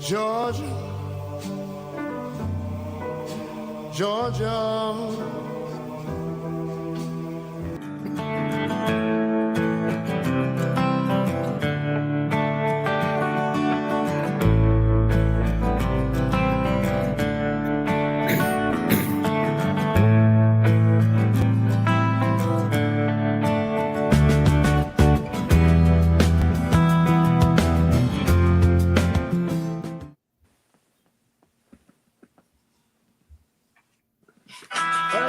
Georgia, Georgia.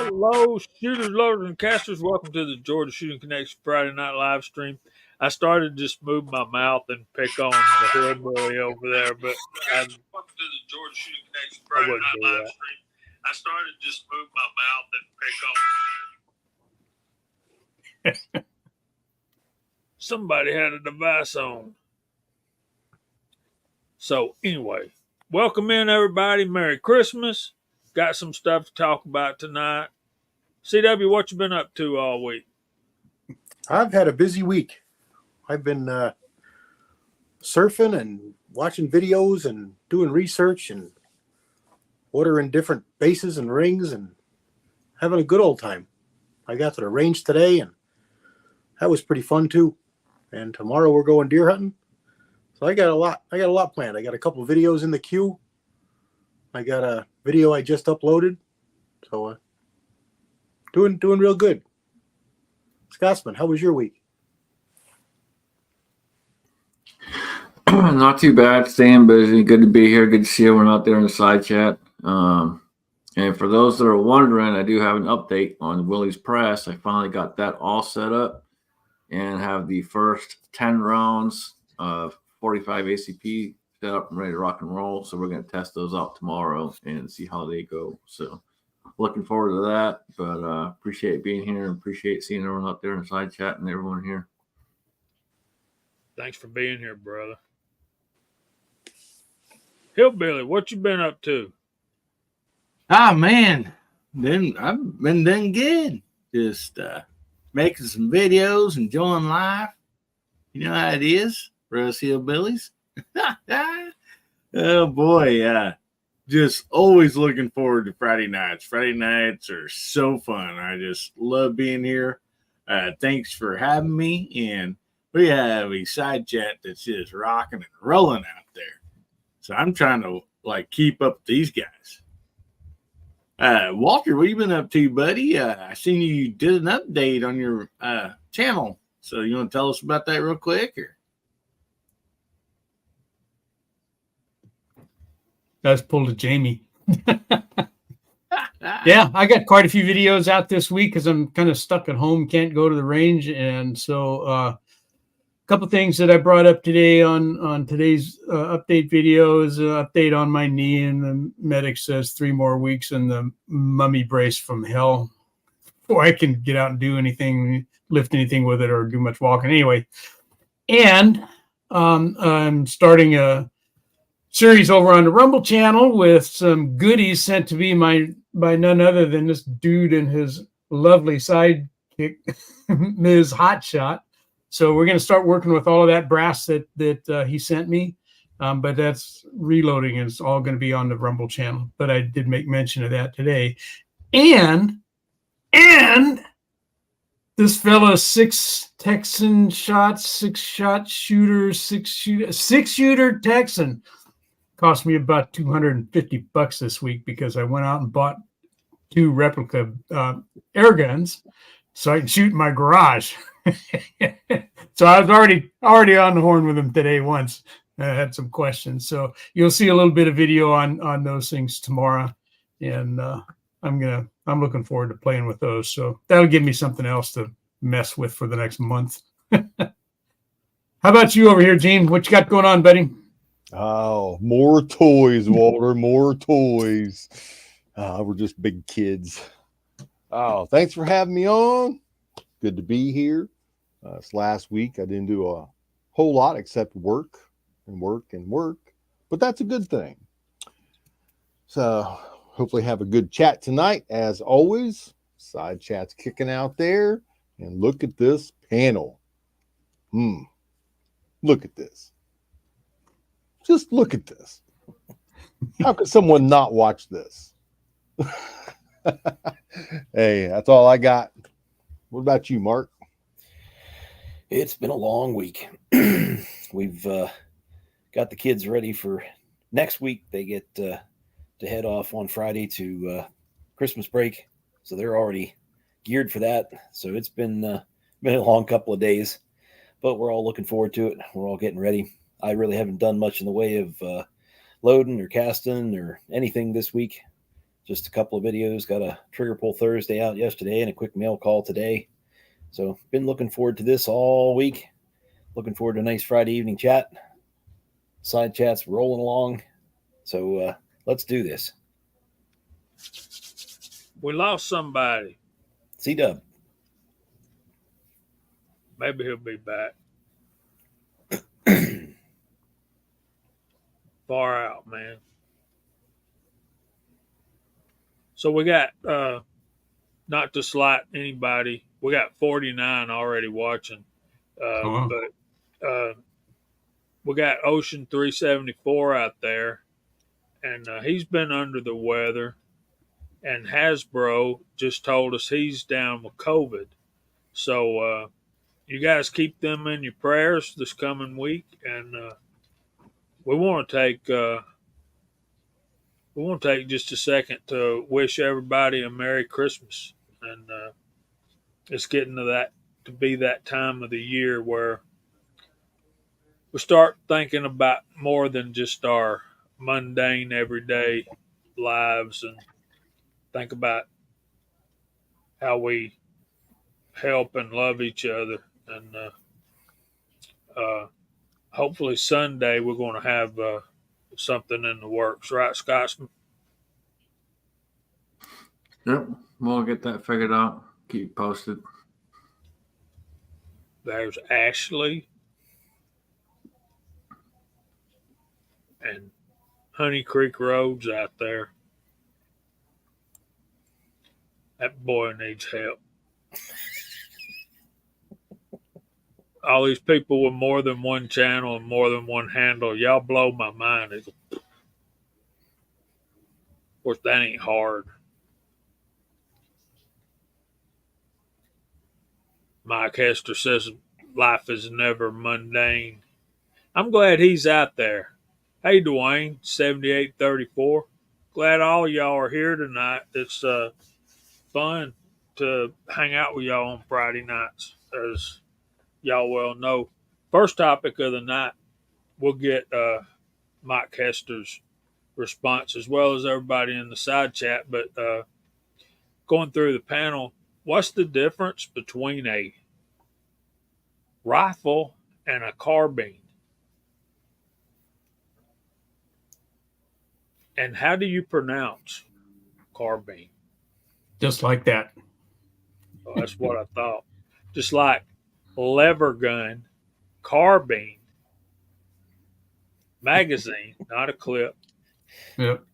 Hello, shooters, loaders, and casters. Welcome to the Georgia Shooting Connection Friday night live stream. I started to just move my mouth and pick on the hillbilly over there, but welcome to the Georgia Shooting Connection Friday night live stream. I started to just move my mouth and pick on. Somebody had a device on. So anyway, welcome in everybody. Merry Christmas. Got some stuff to talk about tonight. CW, what you been up to all week? I've had a busy week. I've been surfing and watching videos and doing research and ordering different bases and rings and having a good old time. I got to the range today and that was pretty fun too. And tomorrow we're going deer hunting. So I got a lot planned. I got a couple of videos in the queue. I got a video I just uploaded. So doing real good. Scotsman, how was your week? Not too bad. Staying busy. Good to be here. Good to see everyone out there in the side chat. And for those that are wondering, I do have an update on Willie's Press. I finally got that all set up and have the first 10 rounds of 45 ACP set up and ready to rock and roll. So we're going to test those out tomorrow and see how they go. So looking forward to that, but appreciate being here and appreciate seeing everyone out there in the side chat and everyone here. Thanks for being here, brother. Hillbilly, what you been up to? Man, then I've been doing good. Just making some videos, enjoying life. You know how it is for us hillbillies. Oh boy, just always looking forward to Friday nights. Friday nights are so fun. I just love being here. Thanks for having me. And we have a side chat that's just rocking and rolling out there. So I'm trying to keep up with these guys. Walter, what you been up to, buddy? I seen you did an update on your channel. So you want to tell us about that real quick? Or? That's pulled a Jamie. Yeah, I got quite a few videos out this week because I'm kind of stuck at home, can't go to the range. And so a couple things that I brought up today on today's update video is an update on my knee, and the medic says 3 more weeks in the mummy brace from hell before I can get out and do anything, lift anything with it or do much walking. Anyway, and I'm starting a series over on the Rumble channel with some goodies sent to me by none other than this dude and his lovely sidekick, Ms. Hotshot. So we're going to start working with all of that brass that he sent me, but that's reloading, and it's all going to be on the Rumble channel. But I did make mention of that today, and this fella, 6 Texan shots, 6-shot shooter, 6-shooter Texan. Cost me about $250 this week because I went out and bought 2 replica air guns so I can shoot in my garage. So I was already on the horn with him today once. I had some questions. So you'll see a little bit of video on those things tomorrow. And I'm looking forward to playing with those. So that'll give me something else to mess with for the next month. How about you over here, Gene? What you got going on, buddy? Oh, more toys, Walter, more toys. We're just big kids. Oh, thanks for having me on. Good to be here. This last week, I didn't do a whole lot except work, but that's a good thing. So hopefully have a good chat tonight. As always, side chat's kicking out there. And look at this panel. Look at this. Just look at this. How could someone not watch this? Hey, that's all I got. What about you, Mark? It's been a long week. We've got the kids ready for next week. They get to head off on Friday to Christmas break, so they're already geared for that. So it's been a long couple of days, but we're all looking forward to it. We're all getting ready. I really haven't done much in the way of loading or casting or anything this week. Just a couple of videos. Got a trigger pull Thursday out yesterday and a quick mail call today. So been looking forward to this all week. Looking forward to a nice Friday evening chat. Side chats rolling along. So let's do this. We lost somebody. C-Dub. Maybe he'll be back. Far out, man. So we got, not to slight anybody, we got 49 already watching. wow. But we got Ocean 374 out there, and he's been under the weather. And Hasbro just told us he's down with COVID. So you guys keep them in your prayers this coming week, and we want to take just a second to wish everybody a Merry Christmas. And it's getting to be that time of the year where we start thinking about more than just our mundane everyday lives, and think about how we help and love each other. And hopefully Sunday we're going to have something in the works, right, Scotsman? Yep, we'll get that figured out. Keep posted. There's Ashley and Honey Creek Roads out there. That boy needs help. All these people with more than one channel and more than one handle, y'all blow my mind. Of course, that ain't hard. Mike Hester says life is never mundane. I'm glad he's out there. Hey, Dwayne, 7834. Glad all y'all are here tonight. It's fun to hang out with y'all on Friday nights, as y'all well know. First topic of the night, we'll get Mike Hester's response as well as everybody in the side chat. But going through the panel, what's the difference between a rifle and a carbine? And how do you pronounce carbine? Just like that. Well, that's what I thought. Just like lever gun, carbine, magazine, not a clip. Yep.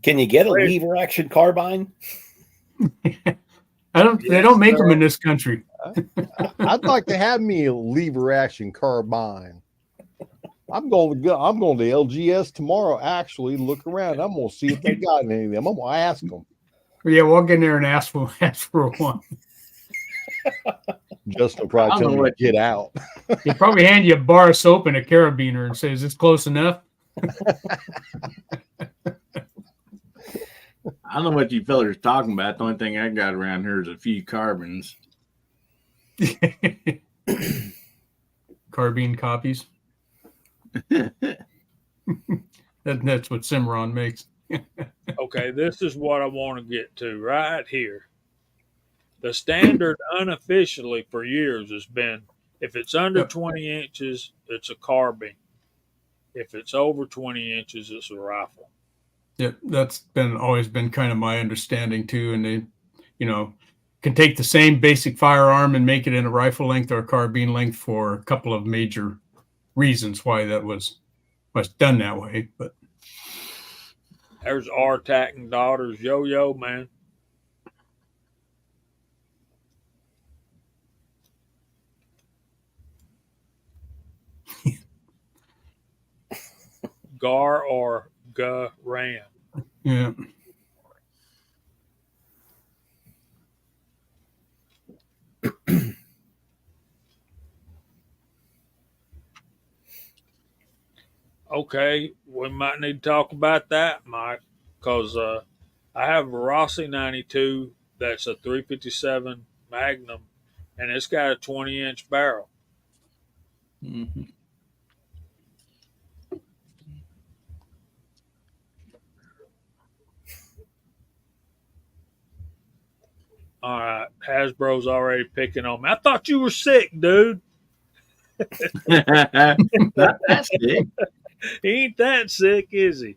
Can you get a lever action carbine? They don't make them in this country. I'd like to have me a lever action carbine. I'm going to LGS tomorrow. Actually, look around. I'm going to see if they got any of them. I'm going to ask them. Yeah, walk in there and ask for one. Justin will probably tell me to get out. He'll probably hand you a bar of soap and a carabiner and say, "Is this close enough?" I don't know what you fellas are talking about. The only thing I got around here is a few carbons. Carbine copies. That's what Cimarron makes. Okay, this is what I want to get to right here. The standard unofficially for years has been if it's under 20 inches, it's a carbine. If it's over 20 inches, it's a rifle. Yeah, that's always been kind of my understanding too. And they, can take the same basic firearm and make it in a rifle length or a carbine length for a couple of major reasons why that was done that way. But there's R-Tac and Daughters yo-yo, man. Gar or ran. Yeah. Okay, we might need to talk about that, Mike, because I have a Rossi 92 that's a 357 Magnum, and it's got a 20-inch barrel. Mhm. All right, Hasbro's already picking on me. I thought you were sick, dude. Not that sick. He ain't that sick, is he?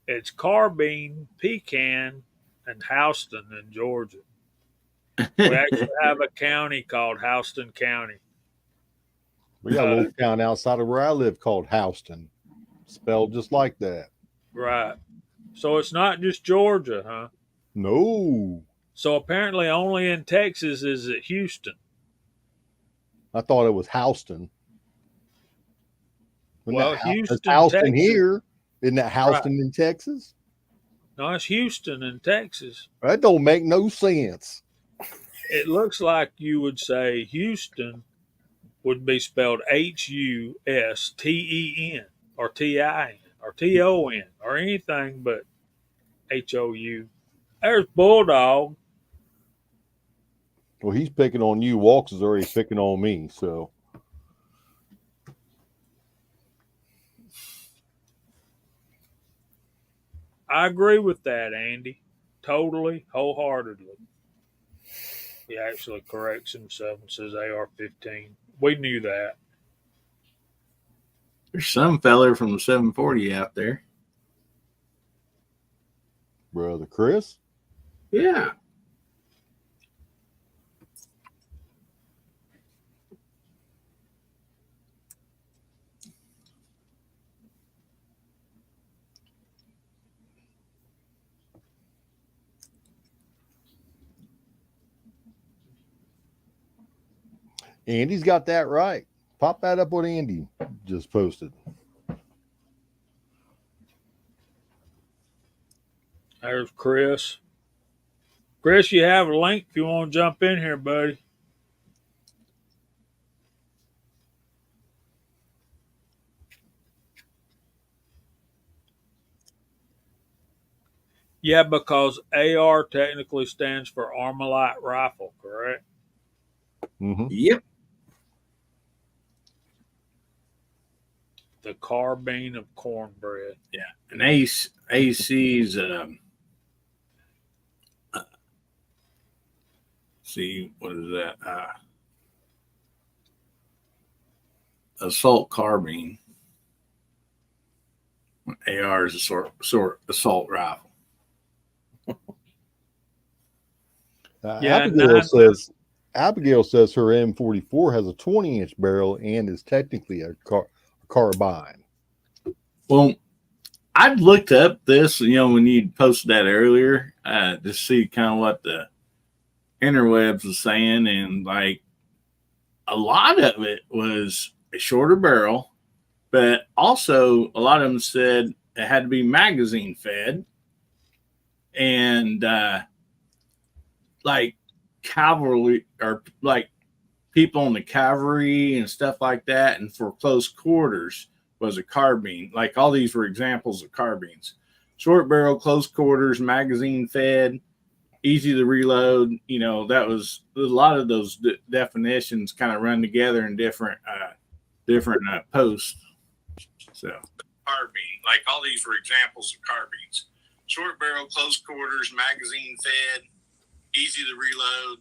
It's Carbine, Pecan, and Houston in Georgia. We actually have a county called Houston County. We got a little town outside of where I live called Houston, spelled just like that. Right. So it's not just Georgia, huh? No, So apparently only in Texas is it Houston. I thought it was Houston. Well, It's Houston, Houston Texas. here. Isn't that Houston in Texas? No, it's Houston in Texas. That don't make no sense. It looks like you would say Houston would be spelled Huston or Tin or Ton or anything but Hou. There's Bulldog. Well, he's picking on you. Walks is already picking on me. So I agree with that, Andy. Totally, wholeheartedly. He actually corrects himself and says AR-15. We knew that. There's some feller from the 740 out there. brother Chris, Yeah. Andy's got that right. Pop that up what Andy just posted. There's Chris. Chris, you have a link if you want to jump in here, buddy. Yeah, because AR technically stands for Armalite Rifle, correct? Mm-hmm. Yep. The carbine of cornbread. Yeah. And AC's see, what is that? Assault carbine. AR is a sort assault rifle. Yeah, Abigail says her M44 has a 20-inch barrel and is technically a carbine. Well, I'd looked up this, when you posted that earlier, to see kind of what the interwebs was saying, and like a lot of it was a shorter barrel, but also a lot of them said it had to be magazine fed, and like cavalry or like people in the cavalry and stuff like that, and for close quarters was a carbine. Like all these were examples of carbines: short barrel, close quarters, magazine fed, easy to reload. That was a lot of those definitions kind of run together in different posts. So carbine, like all these were examples of carbines: short barrel, close quarters, magazine fed, easy to reload.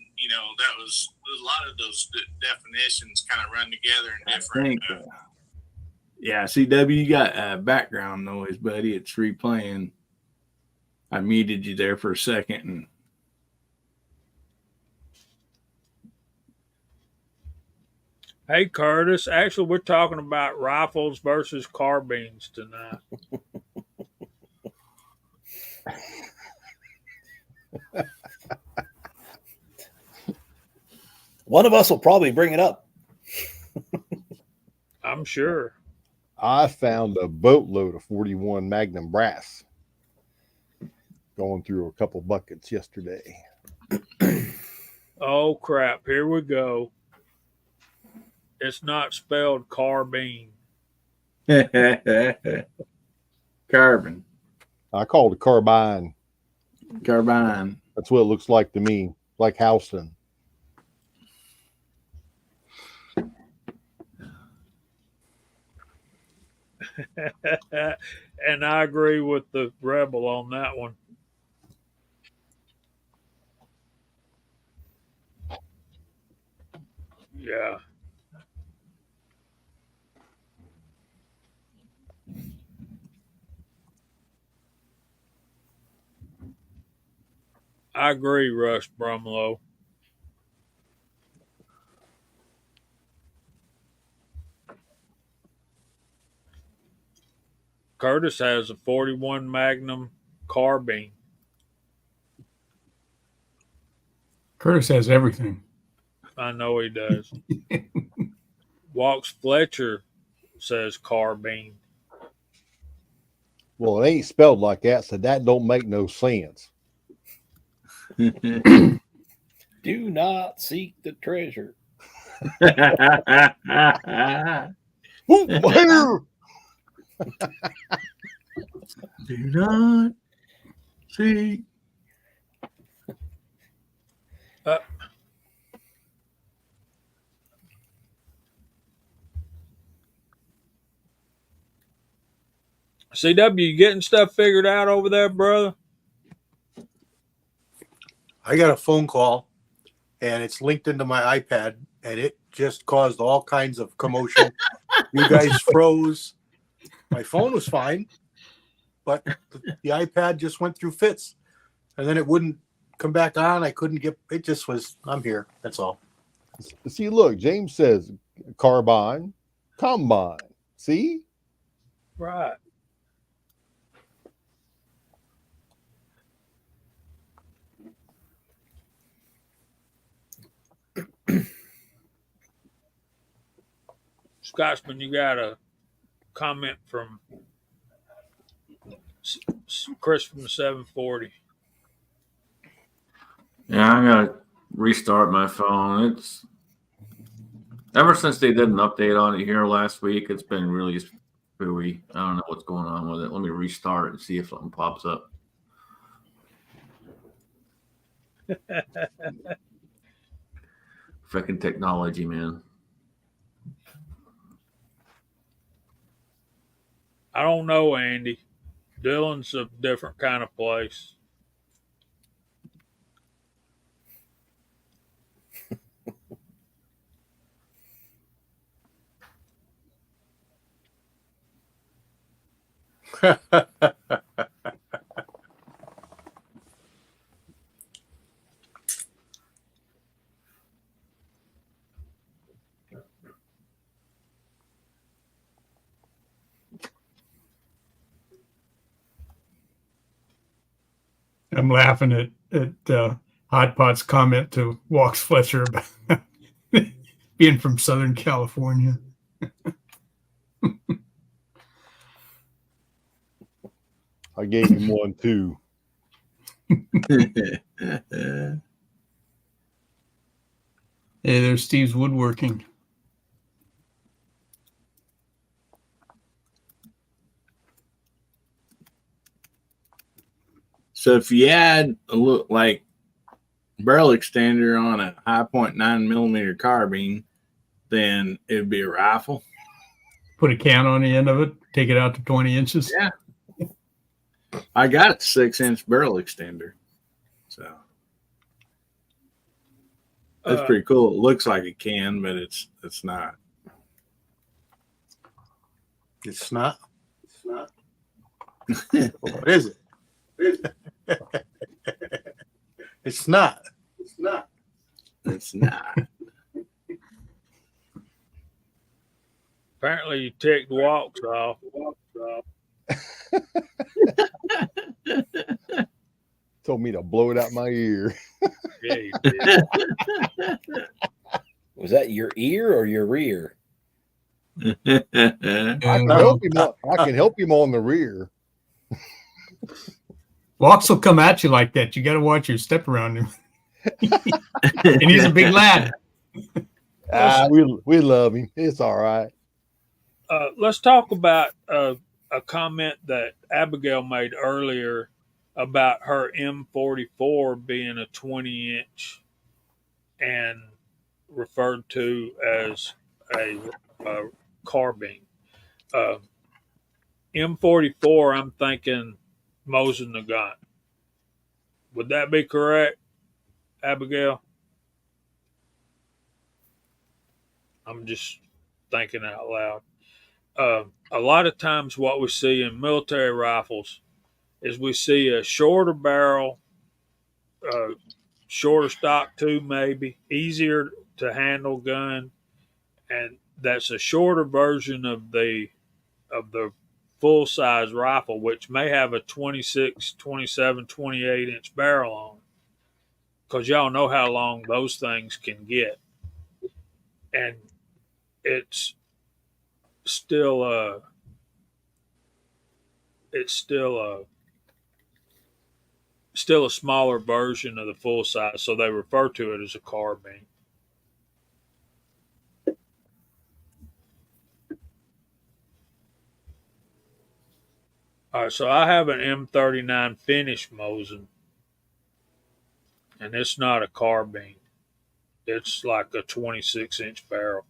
That was a lot of those definitions kind of run together in different. Yeah, CW, you got background noise, buddy. It's replaying. I muted you there for a second. And Hey, Curtis. Actually, we're talking about rifles versus carbines tonight. One of us will probably bring it up. I'm sure. I found a boatload of 41 Magnum brass going through a couple buckets yesterday. Oh crap! Here we go. It's not spelled carbine. Carbon. I called it carbine. Carbine. That's what it looks like to me, like Houston. And I agree with the rebel on that one. Yeah. I agree, Rush Brumlow. Curtis has a 41 Magnum carbine. Curtis has everything. I know he does. Walks Fletcher says carbine. Well, it ain't spelled like that, so that don't make no sense. Do not seek the treasure. Ooh, here! Do not see. CW, you getting stuff figured out over there, brother? I got a phone call, and it's linked into my iPad, and it just caused all kinds of commotion. You guys froze. My phone was fine, but the iPad just went through fits, and then it wouldn't come back on. I couldn't get it. Just was. I'm here. That's all. See, look, James says carbine, combine. See? Right. Scotsman, you got a comment from Chris from the 740. Yeah, I gotta restart my phone. It's ever since they did an update on it here last week, it's been really spooky. I don't know what's going on with it. Let me restart and see if something pops up. Freaking technology, man. I don't know, Andy. Dylan's a different kind of place. I'm laughing at Hot Pot's comment to Walks Fletcher about being from Southern California. I gave him one too. Hey, there's Steve's woodworking. So if you add a look like barrel extender on a high point 9mm carbine, then it'd be a rifle. Put a can on the end of it, take it out to 20 inches. Yeah. I got a 6-inch barrel extender. So that's pretty cool. It looks like a can, but it's not. It's not. It's not. What is it? It's not. It's not. It's not. Apparently, you ticked Walks off. Told me to blow it out my ear. Yeah, you did. Was that your ear or your rear? And, I can help him on the rear. Walks will come at you like that. You got to watch your step around him. And he's a big lad. We love him. It's all right. Let's talk about a comment that Abigail made earlier about her M44 being a 20-inch and referred to as a carbine. M44, I'm thinking Mosin Nagant. Would that be correct, Abigail? I'm just thinking out loud. A lot of times, what we see in military rifles is we see a shorter barrel, shorter stock tube, maybe easier to handle gun, and that's a shorter version of the full size rifle, which may have a 26, 27, 28 inch barrel on, because y'all know how long those things can get, and it's still a smaller version of the full size, so they refer to it as a carbine. All right, so I have an M39 finish Mosin, and it's not a carbine. It's like a 26-inch barrel.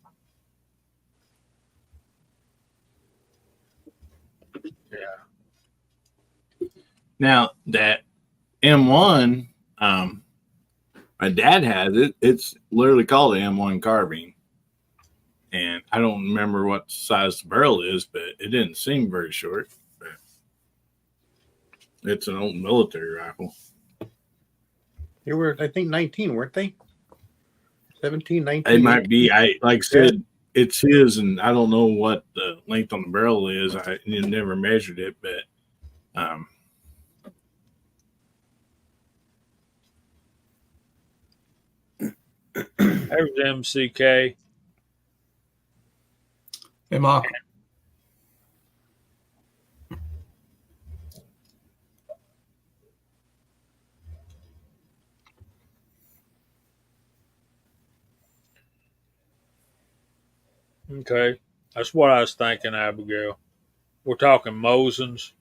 Yeah. Now that M1, my dad has it. It's literally called an M1 carbine, and I don't remember what size the barrel is, but it didn't seem very short. But it's an old military rifle. They were, I think, 19, weren't they? 17, 19. It might be. I said, it's his, and I don't know what the length on the barrel is. I never measured it, but There's MCK. Hey, Mark. Okay, that's what I was thinking, Abigail. We're talking Mosins.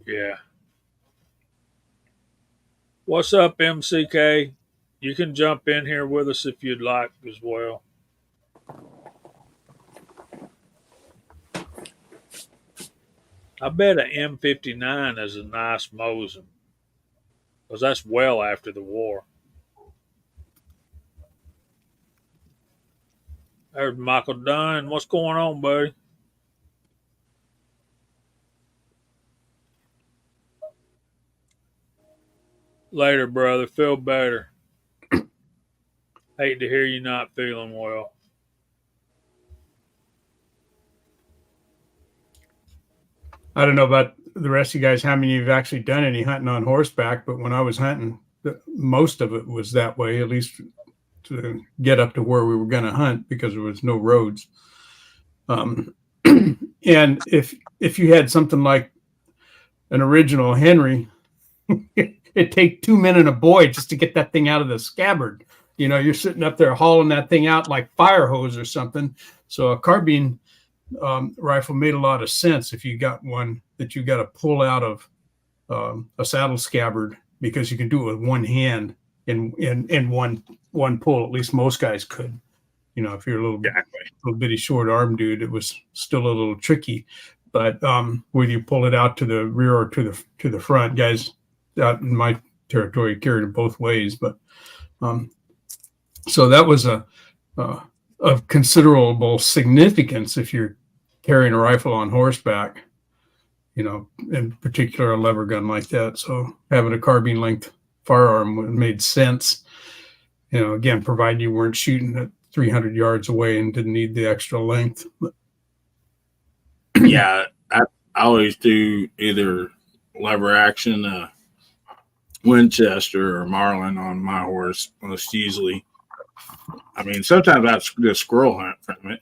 Yeah. What's up, MCK? You can jump in here with us if you'd like as well. I bet an M59 is a nice Mosin, because that's well after the war. There's Michael Dunn. What's going on, buddy? Later, brother. Feel better. Hate to hear you not feeling well. I don't know about the rest of you guys, how many of you have actually done any hunting on horseback, but when I was hunting, most of it was that way, at least to get up to where we were going to hunt, because there was no roads. And if you had something like an original Henry, it'd take 2 men and a boy just to get that thing out of the scabbard. You know, you're sitting up there hauling that thing out like fire hose or something. So a carbine rifle made a lot of sense if you got one that you got to pull out of a saddle scabbard, because you can do it with one hand in one pull. At least most guys could. You know, if you're a little bitty short arm dude, it was still a little tricky. But whether you pull it out to the rear or to the front, guys out in my territory carried it both ways. But so that was of considerable significance if you're carrying a rifle on horseback, you know, in particular a lever gun like that. So having a carbine length firearm made sense, you know, again, provided you weren't shooting at 300 yards away and didn't need the extra length. Yeah, I always do either lever action, Winchester or Marlin on my horse most easily. I mean, sometimes I just squirrel hunt from it.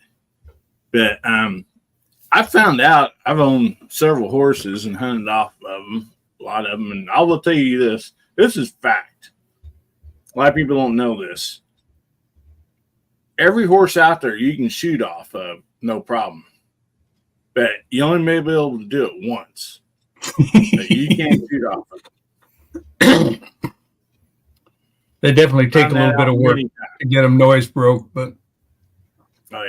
But I found out I've owned several horses and hunted off of them, a lot of them. And I will tell you this. This is fact. A lot of people don't know this. Every horse out there you can shoot off of, no problem. But you only may be able to do it once. But you can't shoot off of it. They definitely take a little bit of work to get them noise broke, but oh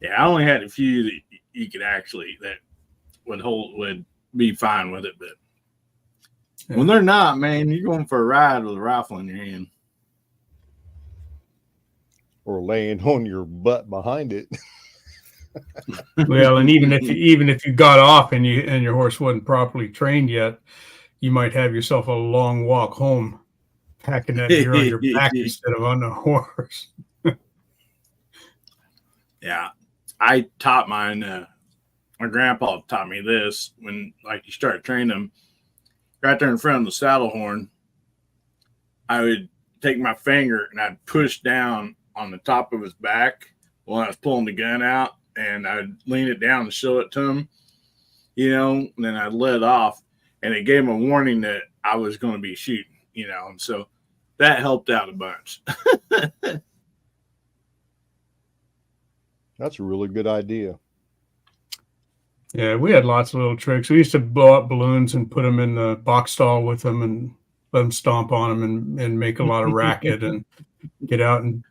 yeah, I only had a few that you could actually that would be fine with it, but when they're not, man, you're going for a ride with a rifle in your hand. Or laying on your butt behind it. well, and even if you got off and your horse wasn't properly trained yet, you might have yourself a long walk home, packing that gear on your back instead of on the horse. Yeah, I taught mine. My grandpa taught me this when, like, you start training them. Right there in front of the saddle horn, I would take my finger and I'd push down on the top of his back while I was pulling the gun out, and I'd lean it down to show it to him, and then I'd let off, and it gave him a warning that I was going to be shooting, and so that helped out a bunch. That's a really good idea. Yeah, we had lots of little tricks. We used to blow up balloons and put them in the box stall with them and let them stomp on them and make a lot of racket and get out and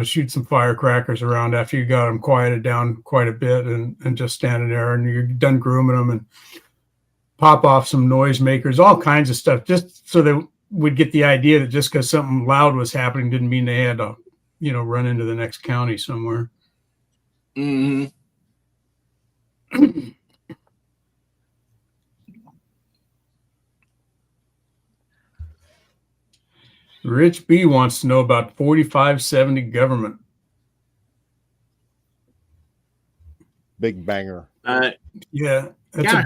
shoot some firecrackers around after you got them quieted down quite a bit and just standing there and you're done grooming them and pop off some noisemakers, all kinds of stuff, just so that we'd get the idea that just because something loud was happening didn't mean they had to, run into the next county somewhere. Mm-hmm. Rich B wants to know about 4570 government. Big banger. Yeah, that's a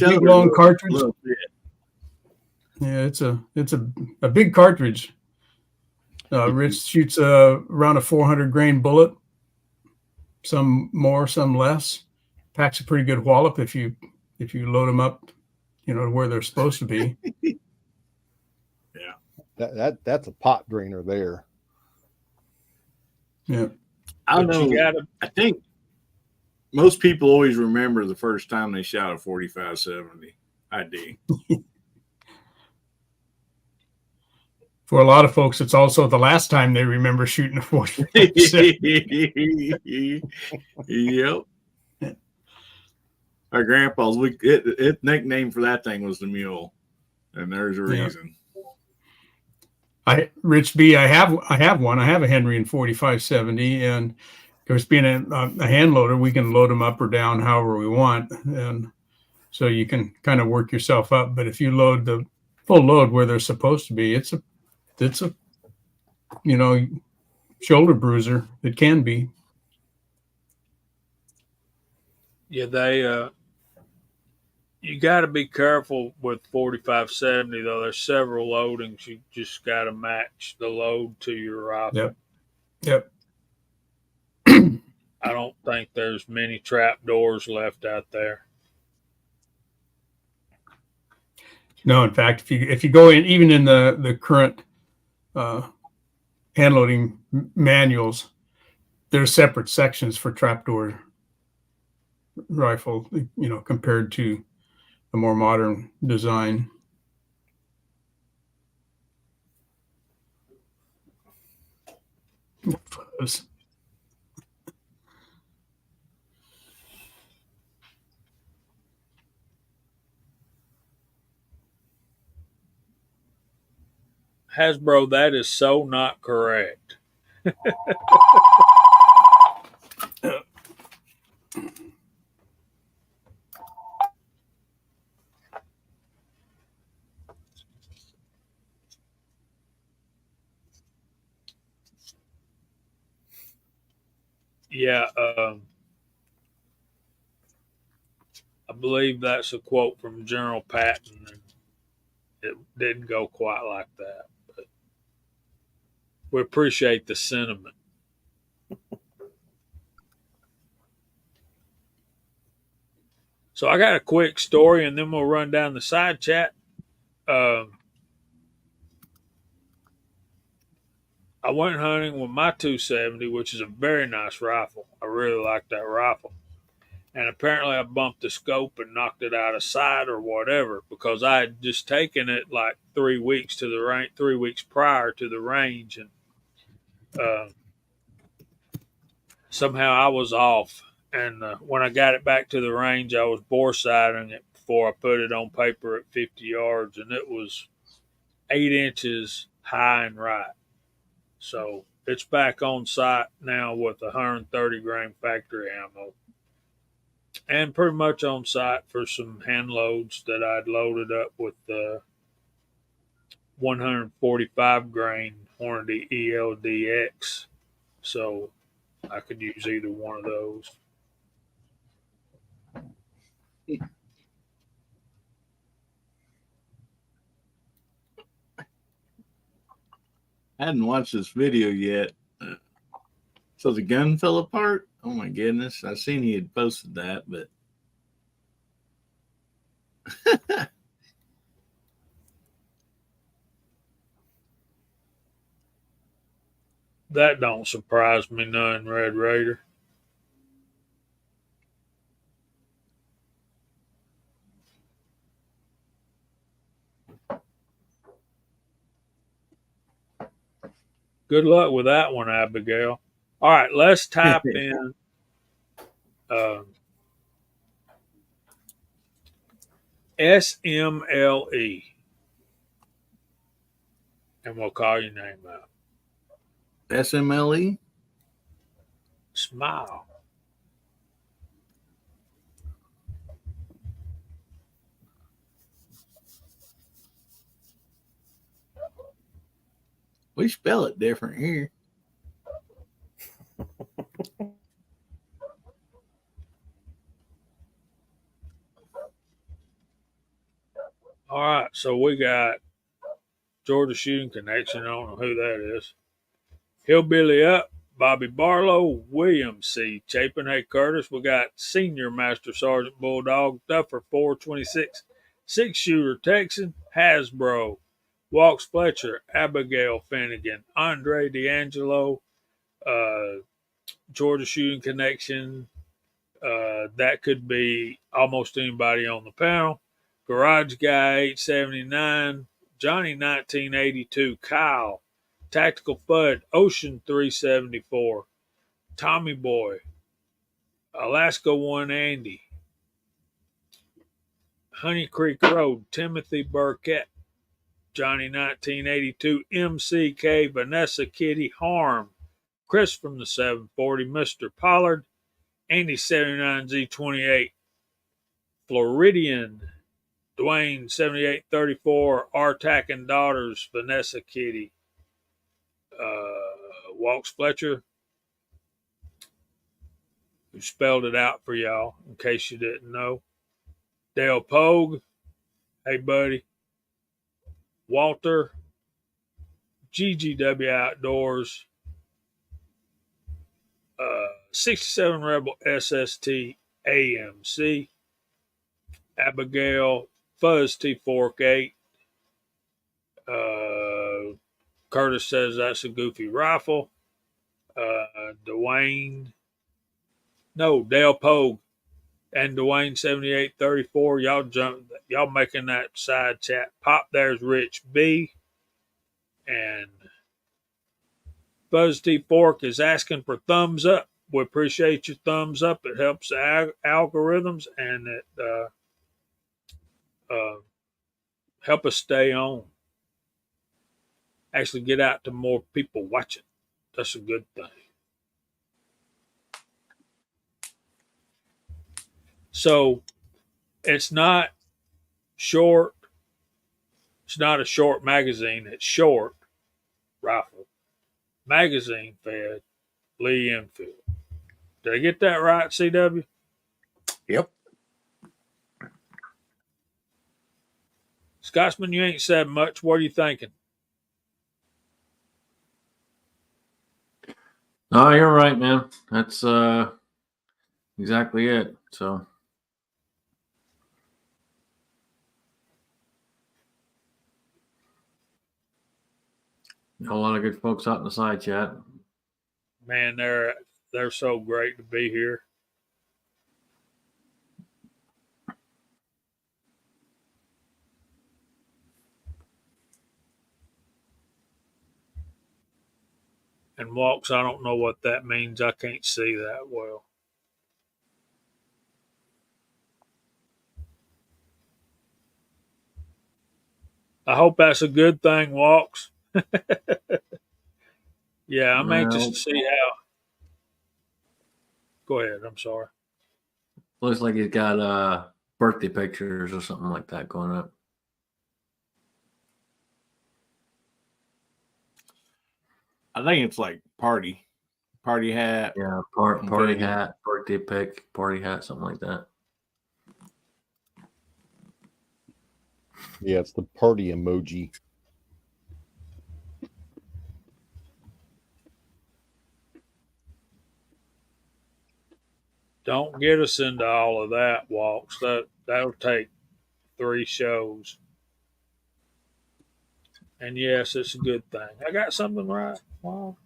big long cartridge. Yeah, it's a big cartridge. Rich shoots around a 400 grain bullet. Some more, some less. Packs a pretty good wallop if you load them up, where they're supposed to be. Yeah, that's a pot drainer there. Yeah, I know. I think most people always remember the first time they shot a 4570 ID. For a lot of folks, it's also the last time they remember shooting a 4570. Yep. Our grandpa's its nickname for that thing was the Mule, and there's a reason. Rich B, I have one. I have a Henry in 4570, and of course, being a hand loader, we can load them up or down however we want, and so you can kind of work yourself up. But if you load the full load where they're supposed to be, it's a shoulder bruiser. It can be. Yeah, they you got to be careful with 4570 though. There's several loadings. You just got to match the load to your rifle. Yep. I don't think there's many trap doors left out there. No, in fact, if you go in, even in the current hand loading manuals, there's separate sections for trapdoor rifle, compared to a more modern design. Hasbro, that is so not correct. Yeah, I believe that's a quote from General Patton, and it didn't go quite like that. But We appreciate the sentiment. So I got a quick story, and then we'll run down the side chat. I went hunting with my 270, which is a very nice rifle. I really like that rifle. And apparently I bumped the scope and knocked it out of sight or whatever, because I had just taken it like 3 weeks to the range, 3 weeks prior to the range, and somehow I was off. And when I got it back to the range, I was bore sighting it before I put it on paper at 50 yards, and it was 8 inches high and right. So it's back on site now with 130 grain factory ammo, and pretty much on site for some hand loads that I'd loaded up with the 145 grain Hornady ELDX. So I could use either one of those. I hadn't watched this video yet. So the gun fell apart? Oh my goodness. I seen he had posted that, but That don't surprise me none, Red Raider. Good luck with that one, Abigail. All right, let's type in SMLE, and we'll call your name out. SMLE? Smile. We spell it different here. All right, so we got Georgia Shooting Connection. I don't know who that is. Hillbilly Up, Bobby Barlow, William C. Chapin. Hey, Curtis, we got Senior Master Sergeant Bulldog, Duffer 426, Six Shooter Texan, Hasbro, Walks Fletcher, Abigail Finnegan, Andre D'Angelo, Georgia Shooting Connection. That could be almost anybody on the panel. Garage Guy 879, Johnny 1982, Kyle, Tactical Fud, Ocean 374, Tommy Boy, Alaska 1 Andy, Honey Creek Road, Timothy Burkett, Johnny 1982, MCK, Vanessa Kitty Harm, Chris from the 740, Mr. Pollard, Andy 79Z28, Floridian, Dwayne 7834, Artac and Daughters, Vanessa Kitty, Walks Fletcher, who spelled it out for y'all in case you didn't know. Dale Pogue, hey buddy. Walter, GGW Outdoors, 67 Rebel SST AMC, Abigail, Fuzz T Fork 8. Curtis says that's a goofy rifle. Dwayne, no, Dale Pogue and Dwayne 7834. Y'all making that side chat pop. There's Rich B. And Fuzz T Fork is asking for thumbs up. We appreciate your thumbs up. It helps the algorithms, and it help us stay on. Actually get out to more people watching. That's a good thing. So it's not short. It's not a short magazine. It's short rifle. Magazine fed Lee Enfield. Did I get that right, CW? Yep. Scotsman, you ain't said much. What are you thinking? No, you're right, man. That's exactly it. So a lot of good folks out in the side chat. Man, they're so great to be here. And walks, I don't know what that means. I can't see that well. I hope that's a good thing, walks. Yeah, I'm anxious Well, to see how. Go ahead. I'm sorry. looks like he's got birthday pictures or something like that going up. I think it's like party hat. Yeah, party Okay. hat, birthday pic, party hat, something like that. Yeah, it's the party emoji. Don't get us into all of that, walks. That'll take 3 shows. And yes, it's a good thing. I got something right. Wow.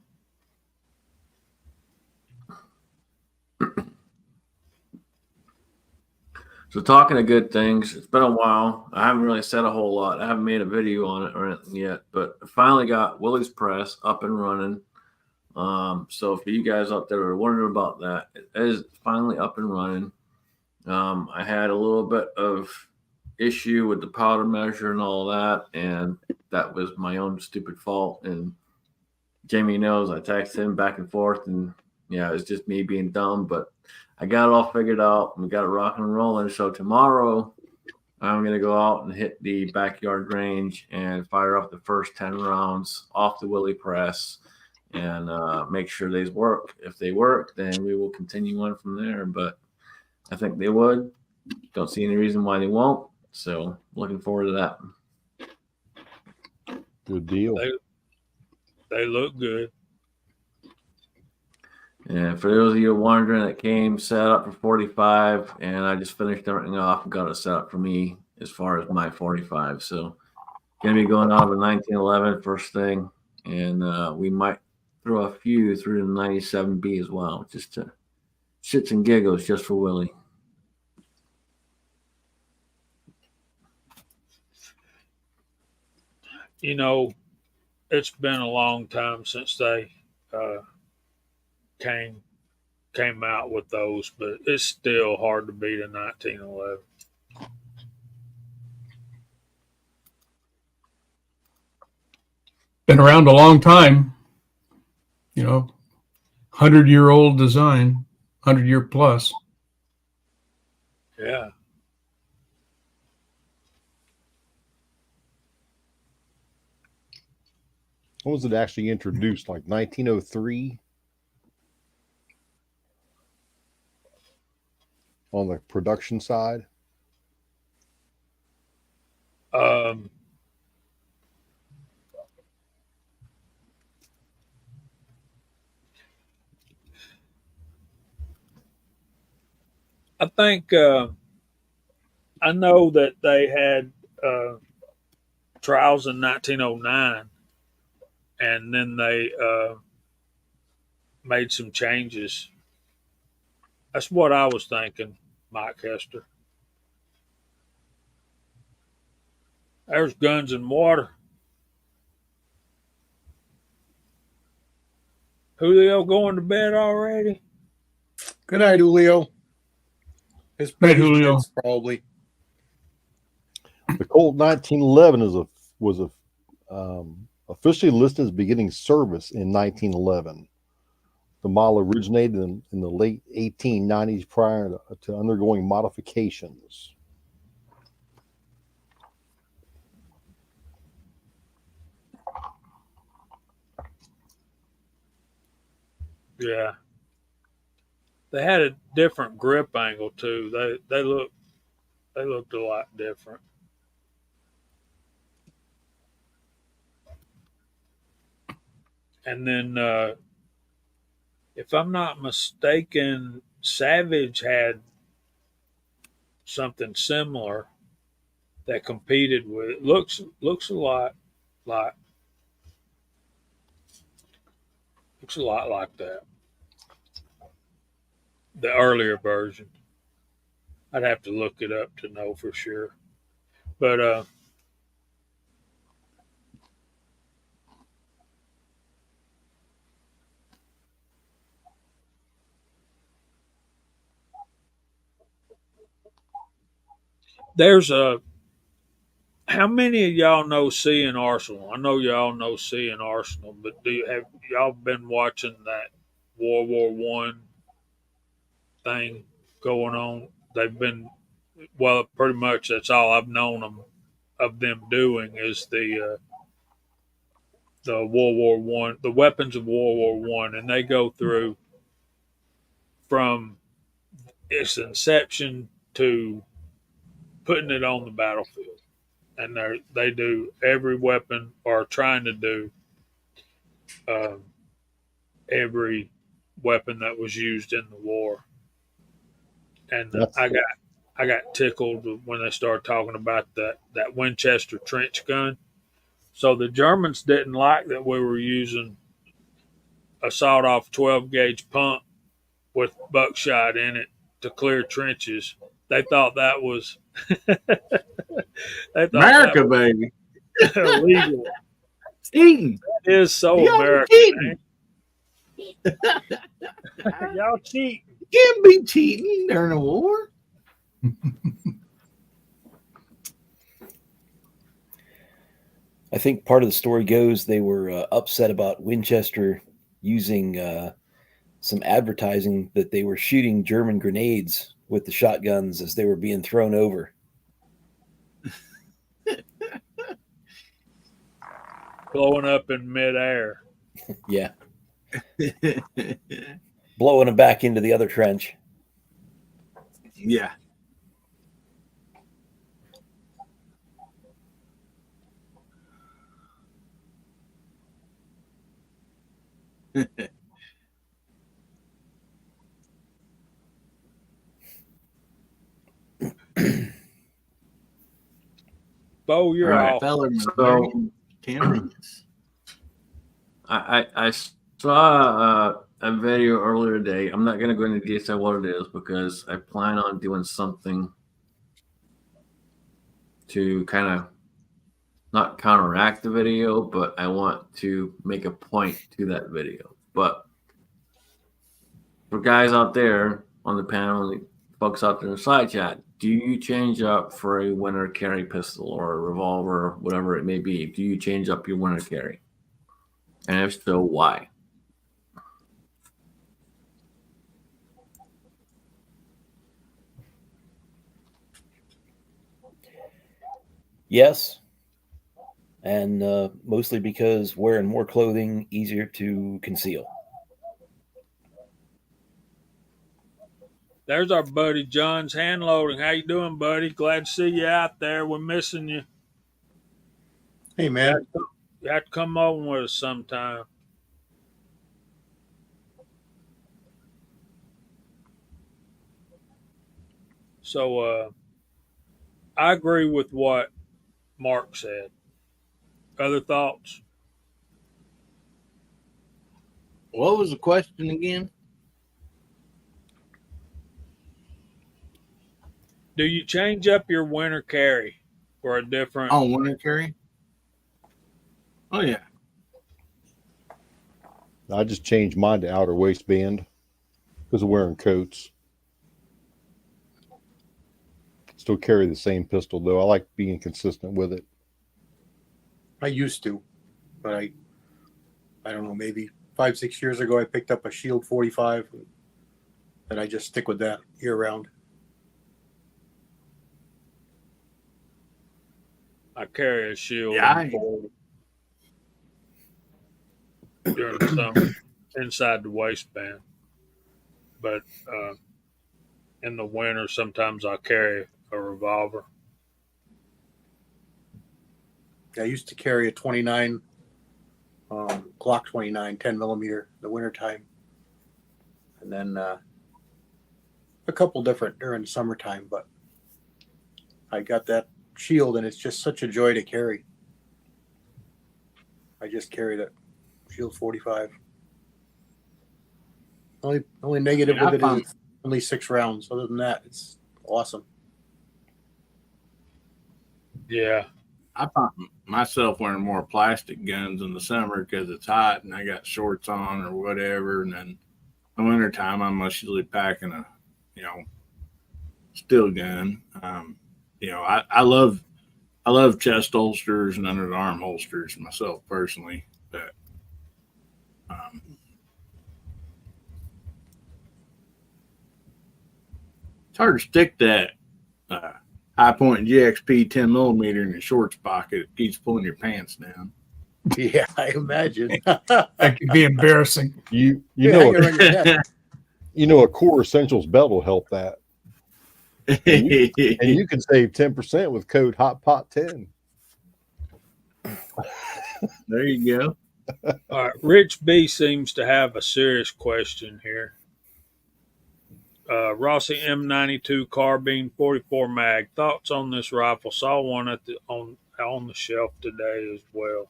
So talking of good things, it's been a while. I haven't really said a whole lot. I haven't made a video on it or anything yet, but I finally got Willie's Press up and running. So for you guys out there who are wondering about that, it is finally up and running. I had a little bit of issue with the powder measure and all that, and that was my own stupid fault. And Jamie knows I texted him back and forth, and yeah, it's just me being dumb, but I got it all figured out and we got it rocking and rolling. So tomorrow I'm going to go out and hit the backyard range and fire off the first 10 rounds off the Willie Press and make sure they work. If they work, then we will continue on from there. But I think they would. Don't see any reason why they won't. So looking forward to that. Good deal. They look good. And for those of you wondering, it came set up for 45, and I just finished everything off and got it set up for me as far as my 45. So going to be going out of the 1911 first thing, and we might throw a few through the 97B as well, just to shits and giggles, just for Willie. You know, it's been a long time since they uh, came out with those, but it's still hard to beat a 1911. Been around a long time, 100-year-old design, 100-year plus. Yeah. When was it actually introduced? Like 1903 on the production side? I think I know that they had trials in 1909, and then they made some changes. That's what I was thinking, Mike Hester. There's Guns and Water. Julio going to bed already? Good night, Julio. His Night, Julio. kids, probably. The Colt 1911 was officially listed as beginning service in 1911. The model originated in the late 1890s prior to undergoing modifications. Yeah. They had a different grip angle too. They looked a lot different. And then if I'm not mistaken, Savage had something similar that competed with it. Looks a lot like looks a lot like that. The earlier version. I'd have to look it up to know for sure. But there's a how many of y'all know C and Arsenal? I know y'all know C and Arsenal, but do you have y'all been watching that World War I thing going on? They've been well, pretty much that's all I've known of them doing is the World War I, the weapons of World War I, and they go through from its inception to putting it on the battlefield, and they do every weapon or trying to do um, every weapon that was used in the war. And That's I got tickled when they started talking about that Winchester trench gun. So the Germans didn't like that we were using a sawed off 12 gauge pump with buckshot in it to clear trenches. They thought that was they thought America, that baby. was illegal. Cheating. It is so Y'all American. cheating. Y'all cheat. You can't be cheating during a war. I think part of the story goes they were upset about Winchester using some advertising that they were shooting German grenades with the shotguns as they were being thrown over. Blowing up in midair. Yeah. Blowing them back into the other trench. Yeah. Bo, you're All right. off. Feller So cameras. I saw a video earlier today. I'm not going to go into detail what it is because I plan on doing something to kind of not counteract the video, but I want to make a point to that video. But for guys out there on the panel, folks out there in the side chat, do you change up for a winter carry pistol or a revolver, whatever it may be? Do you change up your winter carry? And if so, why? Yes. And mostly because wearing more clothing, easier to conceal. There's our buddy John's hand loading. How you doing, buddy? Glad to see you out there. We're missing you. Hey, man. You have to come over with us sometime. So I agree with what Mark said. Other thoughts? What was the question again? Do you change up your winter carry for a different? Oh, winter carry? Oh, yeah. I just changed mine to outer waistband because of wearing coats. Still carry the same pistol though. I like being consistent with it. I used to, but I don't know, maybe 5-6 years ago I picked up a Shield 45 and I just stick with that year round. I carry a shield Yeah, during the summer inside the waistband, but in the winter sometimes I carry a revolver. I used to carry a 29 Glock 29 10 millimeter in the wintertime. and then a couple different during the summertime. But I got that Shield, and it's just such a joy to carry. I just carried it, Shield 45. Only negative with it is it's only 6 rounds. Other than that, it's awesome. Yeah. I find myself wearing more plastic guns in the summer because it's hot and I got shorts on or whatever. And then in the wintertime, I'm usually packing a, steel gun. I love chest holsters and under the arm holsters myself personally, but it's hard to stick that High Point GXP 10 millimeter in your shorts pocket. It keeps pulling your pants down. Yeah, I imagine. That could be embarrassing. You Yeah, know hang around your neck. a Core Essentials belt will help that. And you can save 10% with code HOTPOT10. There you go. All right. Rich B seems to have a serious question here. Rossi M92 carbine 44 mag. Thoughts on this rifle? Saw one on the shelf today as well.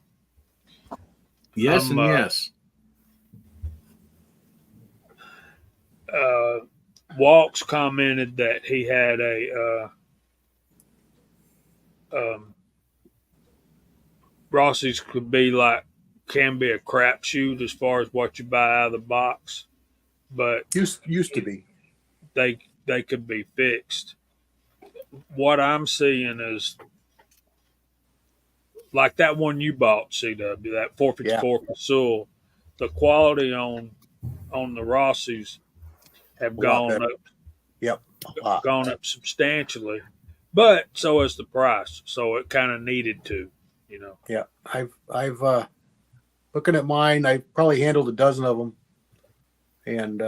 Yes and yes. Walks commented that he had a Rossi's can be a crapshoot as far as what you buy out of the box, but Used to be. they could be fixed. What I'm seeing is like that one you bought, CW, that 454 Casull. The quality on the Rossi's have gone up. Yep, gone up substantially, but so has the price. So it kind of needed to, Yeah, I've looking at mine. I probably handled a dozen of them, and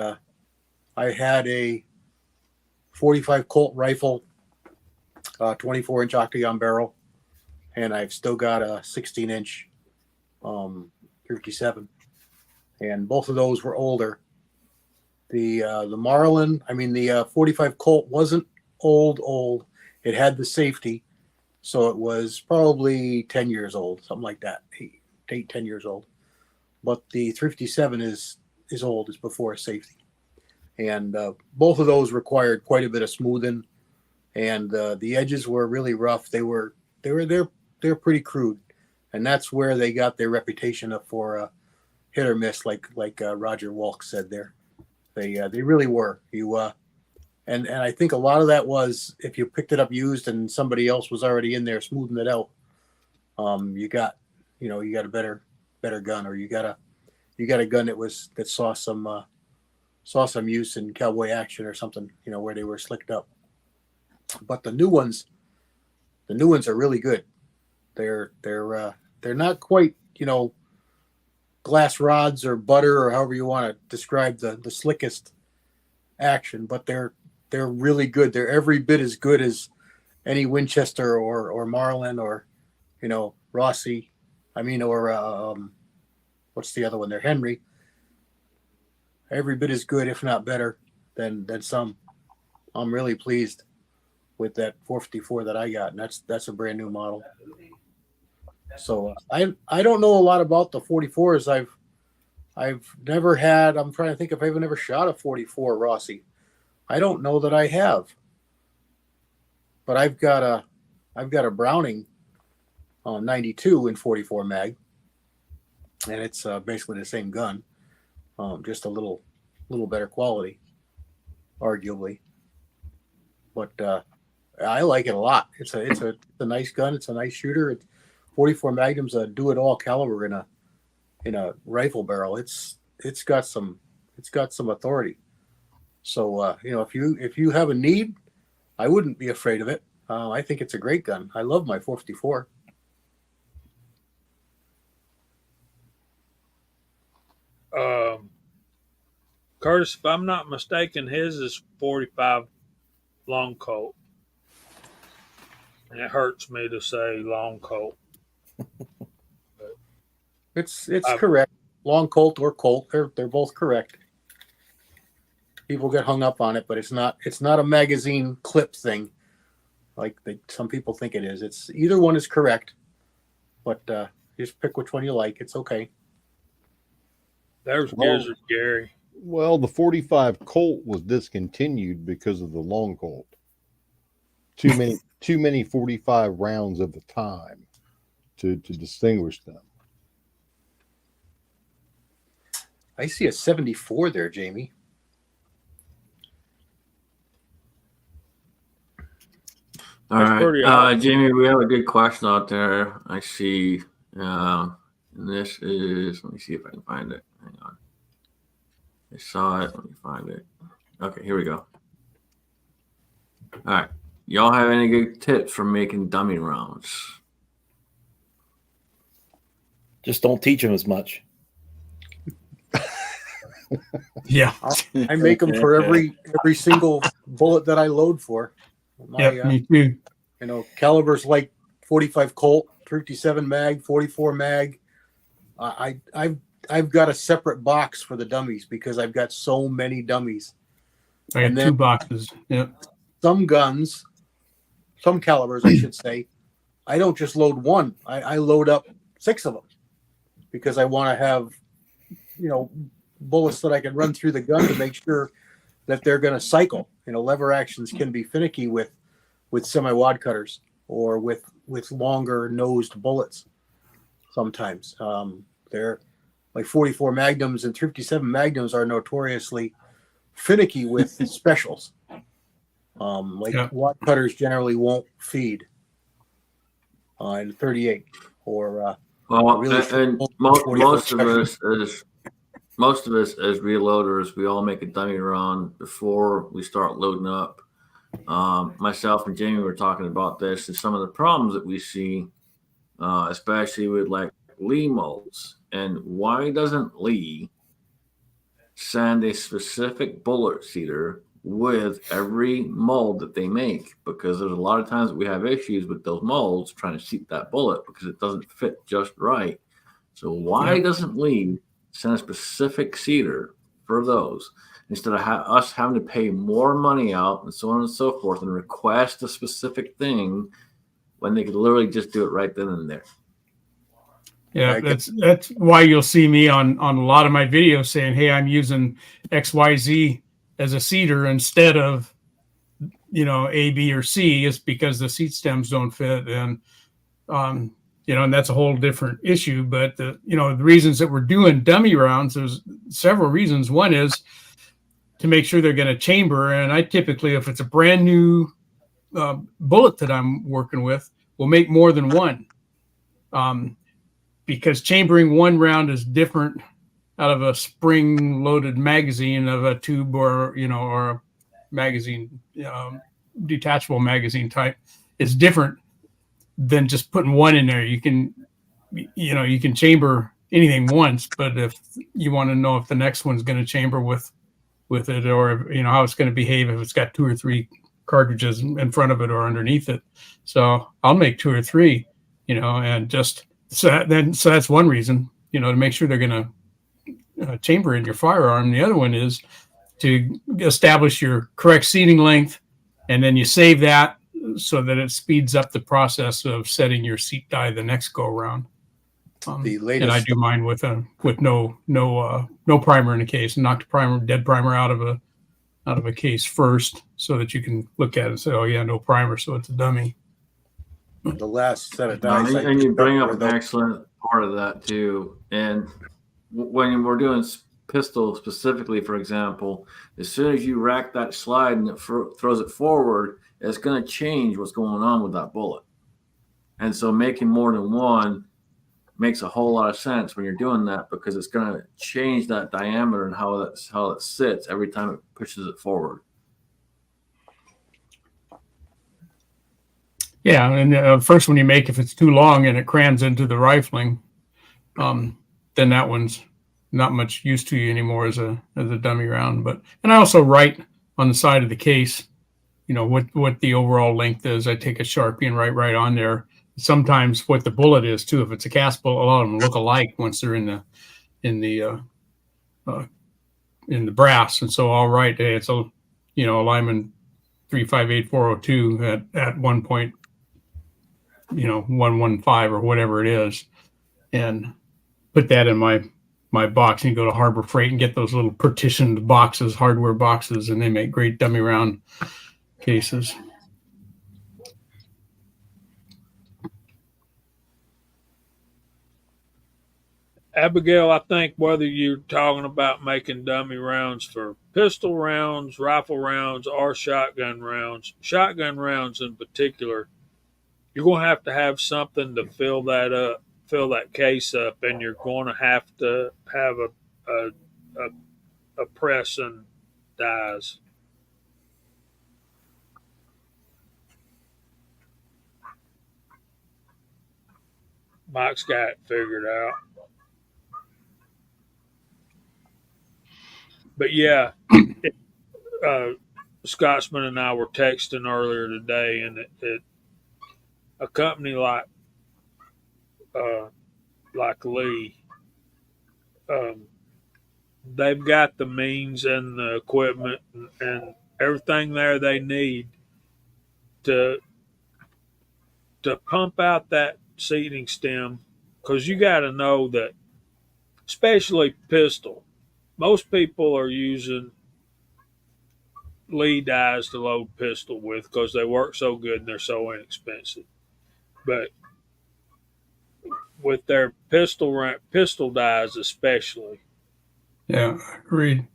I had a 45 Colt rifle, 24-inch octagon barrel, and I've still got a 16-inch 37, and both of those were older. The Marlin, the 45 Colt wasn't old. It had the safety, so it was probably 10 years old, something like that, 10 years old. But the 357 is old, it's before safety. And both of those required quite a bit of smoothing, and the edges were really rough. They're pretty crude, and that's where they got their reputation up for hit or miss, like Roger Walk said there. They really were. And I think a lot of that was if you picked it up used and somebody else was already in there smoothing it out, you got a better gun, or you got a gun that saw some use in cowboy action or something, where they were slicked up. But the new ones are really good. They're not quite, glass rods or butter or however you want to describe the slickest action, but they're really good. They're every bit as good as any Winchester or Marlin or Rossi. Or what's the other one there? Henry. Every bit as good, if not better, than some. I'm really pleased with that 454 that I got, and that's a brand new model. So I don't know a lot about the 44s. I've never had. I'm trying to think if I've ever shot a 44 Rossi. I don't know that I have. But I've got a Browning 92 in 44 mag, and it's basically the same gun, just a little better quality, arguably. But I like it a lot. It's a nice gun. It's a nice shooter. 44 Magnum's a do-it-all caliber in a rifle barrel. It's got some authority. So if you have a need, I wouldn't be afraid of it. I think it's a great gun. I love my 454. Curtis, if I'm not mistaken, his is 45 long Colt. And it hurts me to say long Colt. It's correct. Long Colt or Colt, they're both correct. People get hung up on it, but it's not a magazine clip thing like some people think it is. It's either one is correct, but just pick which one you like. It's okay. There's Well- Gizzard Gary. Well, the 45 Colt was discontinued because of the long Colt. Too many 45 rounds of the time to distinguish them. I see a 74 there, Jamie. All That's right, pretty awesome. Jamie, we have a good question out there. I see. And this is. Let me see if I can find it. Hang on. I saw it. Let me find it. Okay, here we go. All right, y'all have any good tips for making dummy rounds? Just don't teach them as much. Yeah. I make them for every single bullet that I load for. My, Yep. Me too. Calibers like 45 Colt, 357 mag, 44 mag. I've got a separate box for the dummies because I've got so many dummies. I got And then- 2 boxes. Yep. Some guns, some calibers, I should say, I don't just load one. I load up 6 of them because I want to have, bullets that I can run through the gun to make sure that they're going to cycle. Lever actions can be finicky with semi-wad cutters or with longer nosed bullets. Sometimes they're like 44 Magnums and 357 Magnums are notoriously finicky with specials. Wad cutters generally won't feed in 38 or Well, really and most of us as reloaders, we all make a dummy round before we start loading up. Myself and Jamie were talking about this and some of the problems that we see, especially with like Lee molds. And why doesn't Lee send a specific bullet seater with every mold that they make? Because there's a lot of times that we have issues with those molds trying to seat that bullet because it doesn't fit just right. So why doesn't Lee send a specific seater for those instead of us having to pay more money out and so on and so forth and request a specific thing when they could literally just do it right then and there? Yeah, that's why you'll see me on a lot of my videos saying, "Hey, I'm using XYZ as a seater instead of A, B, or C," is because the seat stems don't fit, and and that's a whole different issue. But the reasons that we're doing dummy rounds, there's several reasons. One is to make sure they're going to chamber, and I typically, if it's a brand new bullet that I'm working with, will make more than one. Because chambering one round is different out of a spring-loaded magazine of a tube or a magazine, detachable magazine type. Is different than just putting one in there. You can chamber anything once, but if you want to know if the next one's going to chamber with it, or how it's going to behave if it's got 2 or 3 cartridges in front of it or underneath it. So I'll make 2 or 3, and just. So that's one reason, to make sure they're going to chamber in your firearm. The other one is to establish your correct seating length, and then you save that so that it speeds up the process of setting your seat die the next go around. The latest, and I do mine with no primer in the case, and knock the dead primer out of a case first, so that you can look at it and say, "Oh yeah, no primer," so it's a dummy. the last set of dice. And you bring up an excellent part of that too. And when we're doing pistol specifically, for example, as soon as you rack that slide and it throws it forward, it's going to change what's going on with that bullet. And so making more than one makes a whole lot of sense when you're doing that, because it's going to change that diameter and how it sits every time it pushes it forward. Yeah, and the first one you make, if it's too long and it crams into the rifling, then that one's not much use to you anymore as a dummy round. And I also write on the side of the case, what the overall length is. I take a Sharpie and write right on there. Sometimes what the bullet is too. If it's a cast bullet, a lot of them look alike once they're in the in the brass, and so I'll write, hey, it's a Lyman 358402 at 1.115 or whatever it is, and put that in my box, and go to Harbor Freight and get those little partitioned boxes, hardware boxes, and they make great dummy round cases. Abigail, I think whether you're talking about making dummy rounds for pistol rounds, rifle rounds, or shotgun rounds in particular, you're going to have something to fill that case up, and you're going to have a, a press and dies. Mike's got it figured out. But yeah, Scotsman and I were texting earlier today, and a company like Lee, they've got the means and the equipment and everything there they need to pump out that seating stem, because you got to know that, especially pistol, most people are using Lee dies to load pistol with because they work so good and they're so inexpensive. But with their pistol dies especially. Yeah, agreed.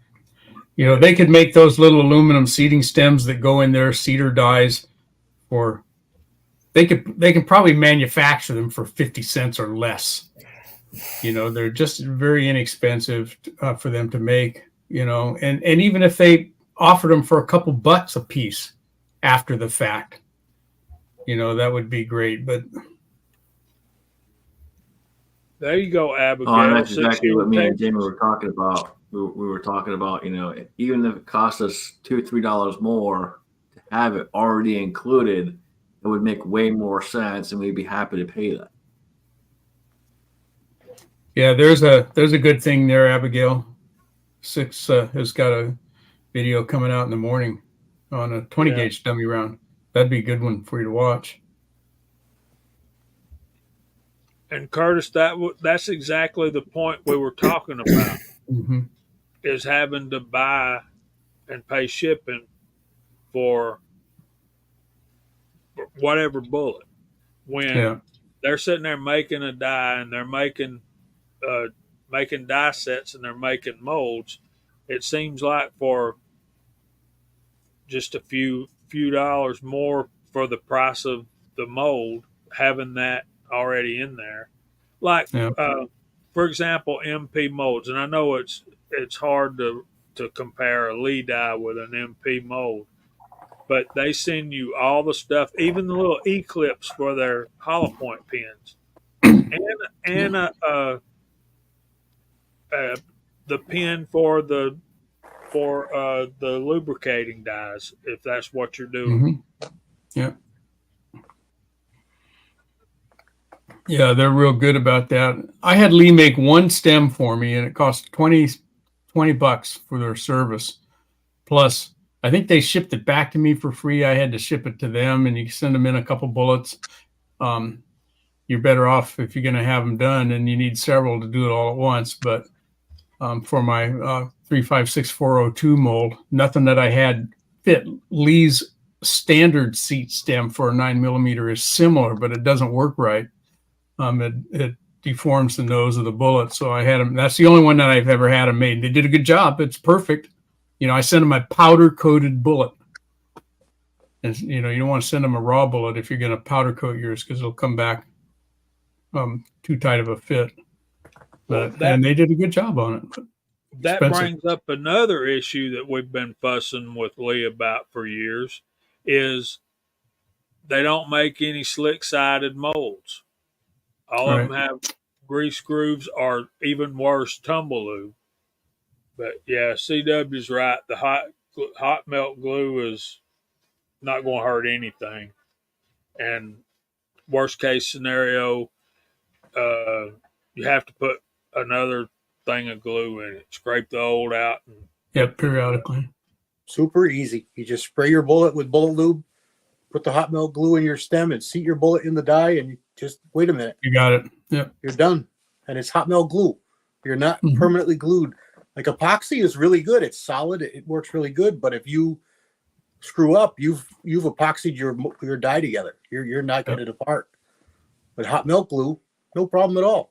They could make those little aluminum seating stems that go in their cedar dies for. They can probably manufacture them for 50 cents or less. They're just very inexpensive for them to make. And even if they offered them for a couple bucks a piece after the fact, that would be great. But there you go, Abigail. Oh, that's exactly what me and Jamie were talking about. We were talking about, even if it costs us $2-3 more to have it already included, it would make way more sense, and we'd be happy to pay that. Yeah, there's a good thing there, Abigail. 6 has got a video coming out in the morning on a 20 gauge dummy round. That'd be a good one for you to watch. And Curtis, that's exactly the point we were talking about, is having to buy and pay shipping for whatever bullet. When they're sitting there making a die, and they're making die sets, and they're making molds, it seems like for just a few dollars more for the price of the mold, having that already in there, like for example, MP molds. And I know it's hard to compare a Lee die with an MP mold, but they send you all the stuff, even the little E-clips for their hollow point pins, and the pin for the lubricating dies, if that's what you're doing. Yeah. Yeah, they're real good about that. I had Lee make one stem for me, and it cost $20 for their service. Plus, I think they shipped it back to me for free. I had to ship it to them, and you send them in a couple bullets. You're better off if you're going to have them done, and you need several to do it all at once. But for my 356402 mold, nothing that I had fit. Lee's standard seat stem for a 9mm is similar, but it doesn't work right. It deforms the nose of the bullet. So I had them. That's the only one that I've ever had them made. They did a good job. It's perfect. I sent them a powder coated bullet. And you don't want to send them a raw bullet if you're going to powder coat yours, because it'll come back too tight of a fit. But and they did a good job on it. That brings up another issue that we've been fussing with Lee about for years, is they don't make any slick-sided molds. All of them have grease grooves, or even worse, tumble lube. But yeah, CW's right. The hot melt glue is not going to hurt anything. And worst case scenario, you have to put another thing of glue in it. Scrape the old out and Yep, periodically. Super easy. You just spray your bullet with bullet lube, put the hot melt glue in your stem, and seat your bullet in the die, and you just wait a minute. You got it. Yep. You're done. And it's hot melt glue. You're not Mhm. permanently glued. Like epoxy is really good. It's solid. It works really good. But if you screw up, you've epoxied your die together. You're not getting it apart. But hot melt glue, no problem at all.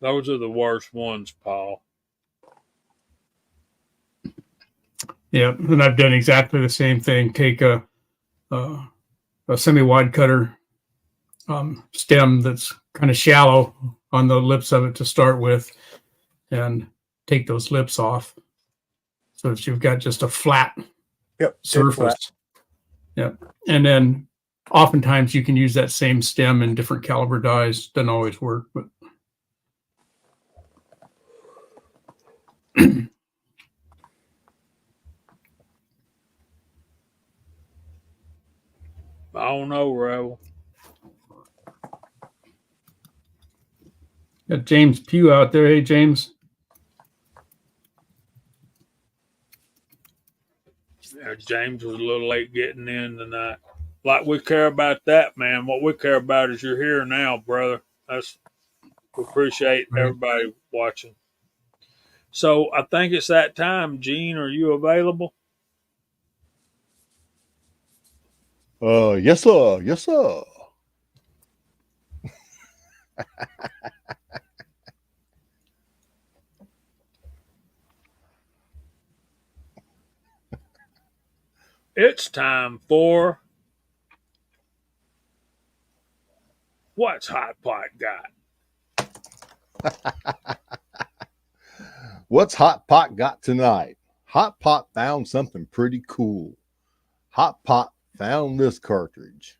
Those are the worst ones, Paul. Yeah, and I've done exactly the same thing. Take a semi-wide cutter stem that's kind of shallow on the lips of it to start with, and take those lips off so that you've got just a flat surface. Flat. Yep, and then oftentimes you can use that same stem in different caliber dies. Doesn't always work, but I don't know, Rebel. got James Pugh out there. Hey, James. Yeah, James was a little late getting in tonight. Like we care about that, man. What we care about is you're here now, brother. We appreciate everybody watching. So I think it's that time. Gene, are you available? Yes, sir. Yes, sir. It's time for What's Hot Pot Got? What's Hot Pot got tonight? Hot Pot found something pretty cool. Hot Pot found this cartridge.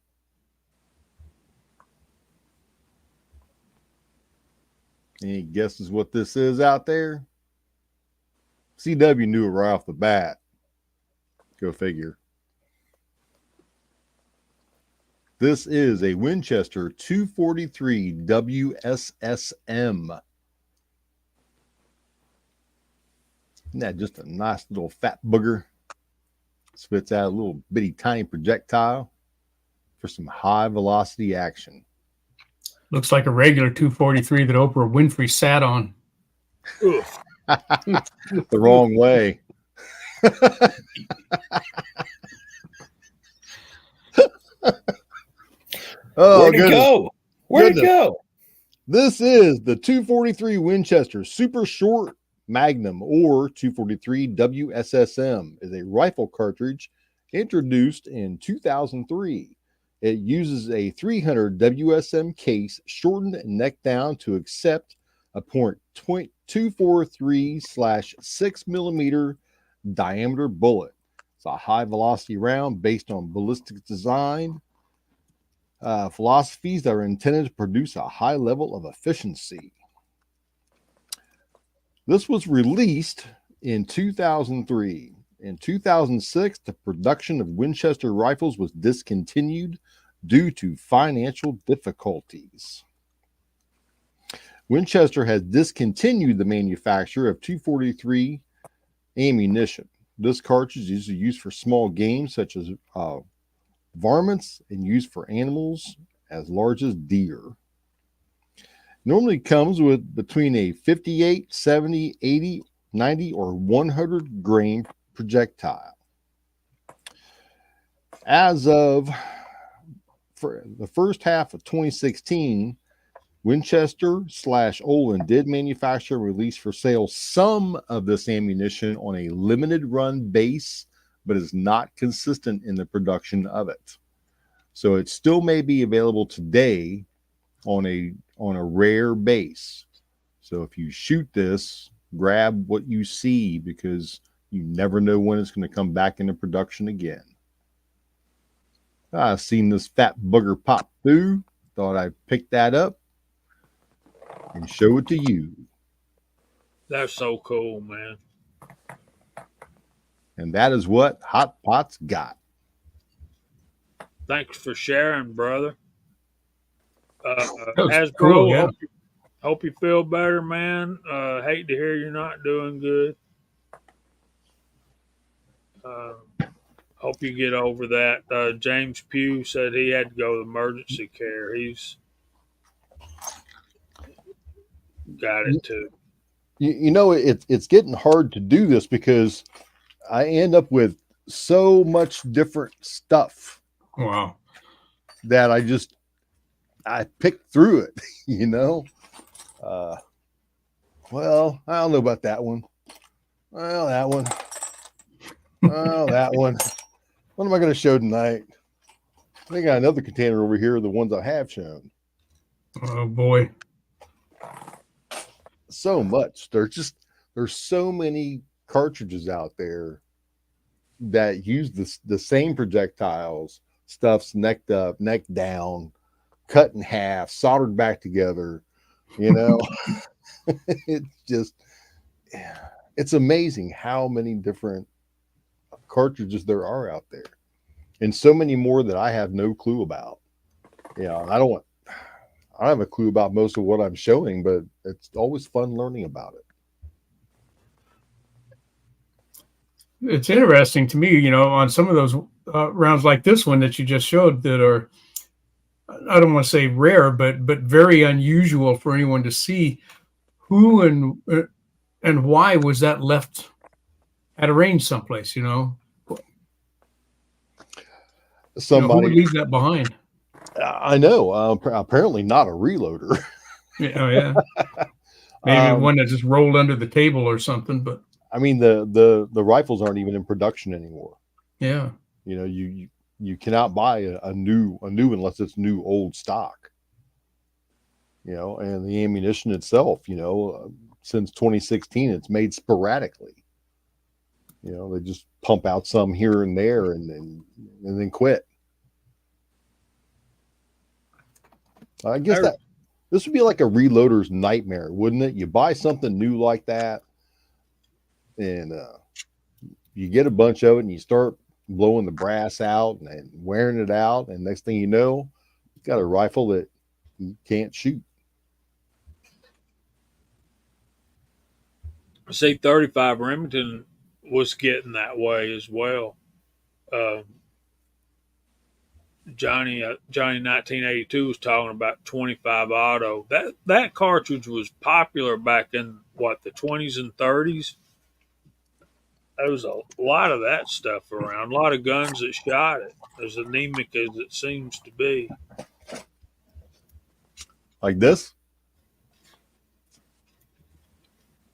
Any guesses what this is out there? CW knew it right off the bat. Go figure. This is a Winchester 243 WSSM. Isn't that just a nice little fat booger? Spits out a little bitty tiny projectile for some high velocity action. Looks like a regular 243 that Oprah Winfrey sat on. The wrong way. Oh, Where'd it go? Where'd it go? This is the 243 Winchester Super Short Magnum, or 243 WSSM, is a rifle cartridge introduced in 2003. It uses a 300 WSM case shortened neck down to accept a .243/6 millimeter diameter bullet. It's a high velocity round based on ballistic design philosophies that are intended to produce a high level of efficiency. This was released in 2003. In 2006, the production of Winchester rifles was discontinued due to financial difficulties. Winchester has discontinued the manufacture of 243 ammunition. This cartridge is used for small game such as varmints and used for animals as large as deer. Normally comes with between a 58, 70, 80, 90, or 100 grain projectile. As of for the first half of 2016, Winchester/Olin did manufacture and release for sale some of this ammunition on a limited run base, but is not consistent in the production of it. So it still may be available today on a rare base. So if you shoot this, grab what you see, because you never know when it's going to come back into production again. I've seen this fat booger pop through. Thought I'd pick that up. and show it to you. That's so cool, man. And that is what Hot Pot's got. Thanks for sharing, brother. That was Hasbro, cool, yeah. hope you feel better, man. Hate to hear you're not doing good. Hope you get over that. James Pugh said he had to go to emergency care. He's got it too. You know, it's getting hard to do this because I end up with so much different stuff Wow. that I pick through it, you know. Well, I don't know about that one. Well, that one. Well, that one. What am I going to show tonight? I think I got another container over here, the ones I have shown. Oh boy. So much. There's so many cartridges out there that use the same projectiles. Stuff's necked up, neck down, cut in half, soldered back together. You know, it's amazing how many different cartridges there are out there, and so many more that I have no clue about. You know, I don't have a clue about most of what I'm showing, but it's always fun learning about it. It's interesting to me, you know, on some of those rounds like this one that you just showed that are, I don't want to say rare, but very unusual for anyone to see. Who and why was that left at a range someplace? You know, Somebody who would leave that behind? I know. Apparently not a reloader. Yeah. Maybe one that just rolled under the table or something. But I mean, the rifles aren't even in production anymore. Yeah. You know, you cannot buy a new unless it's new old stock. You know, and the ammunition itself, you know, since 2016, it's made sporadically. You know, they just pump out some here and there and then quit. I guess that this would be like a reloader's nightmare, wouldn't it? You buy something new like that, and you get a bunch of it, and you start blowing the brass out and wearing it out, and next thing you know, you've got a rifle that you can't shoot. See, 35 Remington was getting that way as well. Johnny 1982 was talking about 25 auto. That cartridge was popular back in the 20s and 30s. There was a lot of that stuff around. A lot of guns that shot it, as anemic as it seems to be. Like this?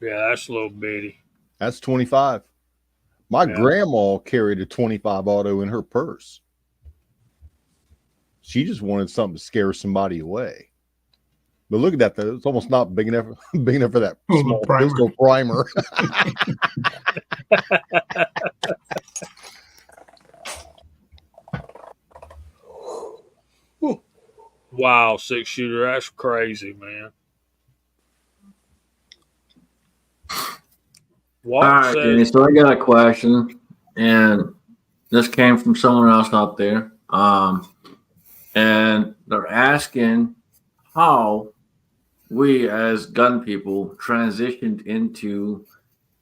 Yeah, that's a little bitty. That's 25. My grandma carried a 25 auto in her purse. She just wanted something to scare somebody away. But look at that, though. It's almost not big enough for that small pistol primer. Wow, 6-shooter. That's crazy, man. All right, Jenny, so I got a question, and this came from someone else out there. And they're asking how we as gun people transitioned into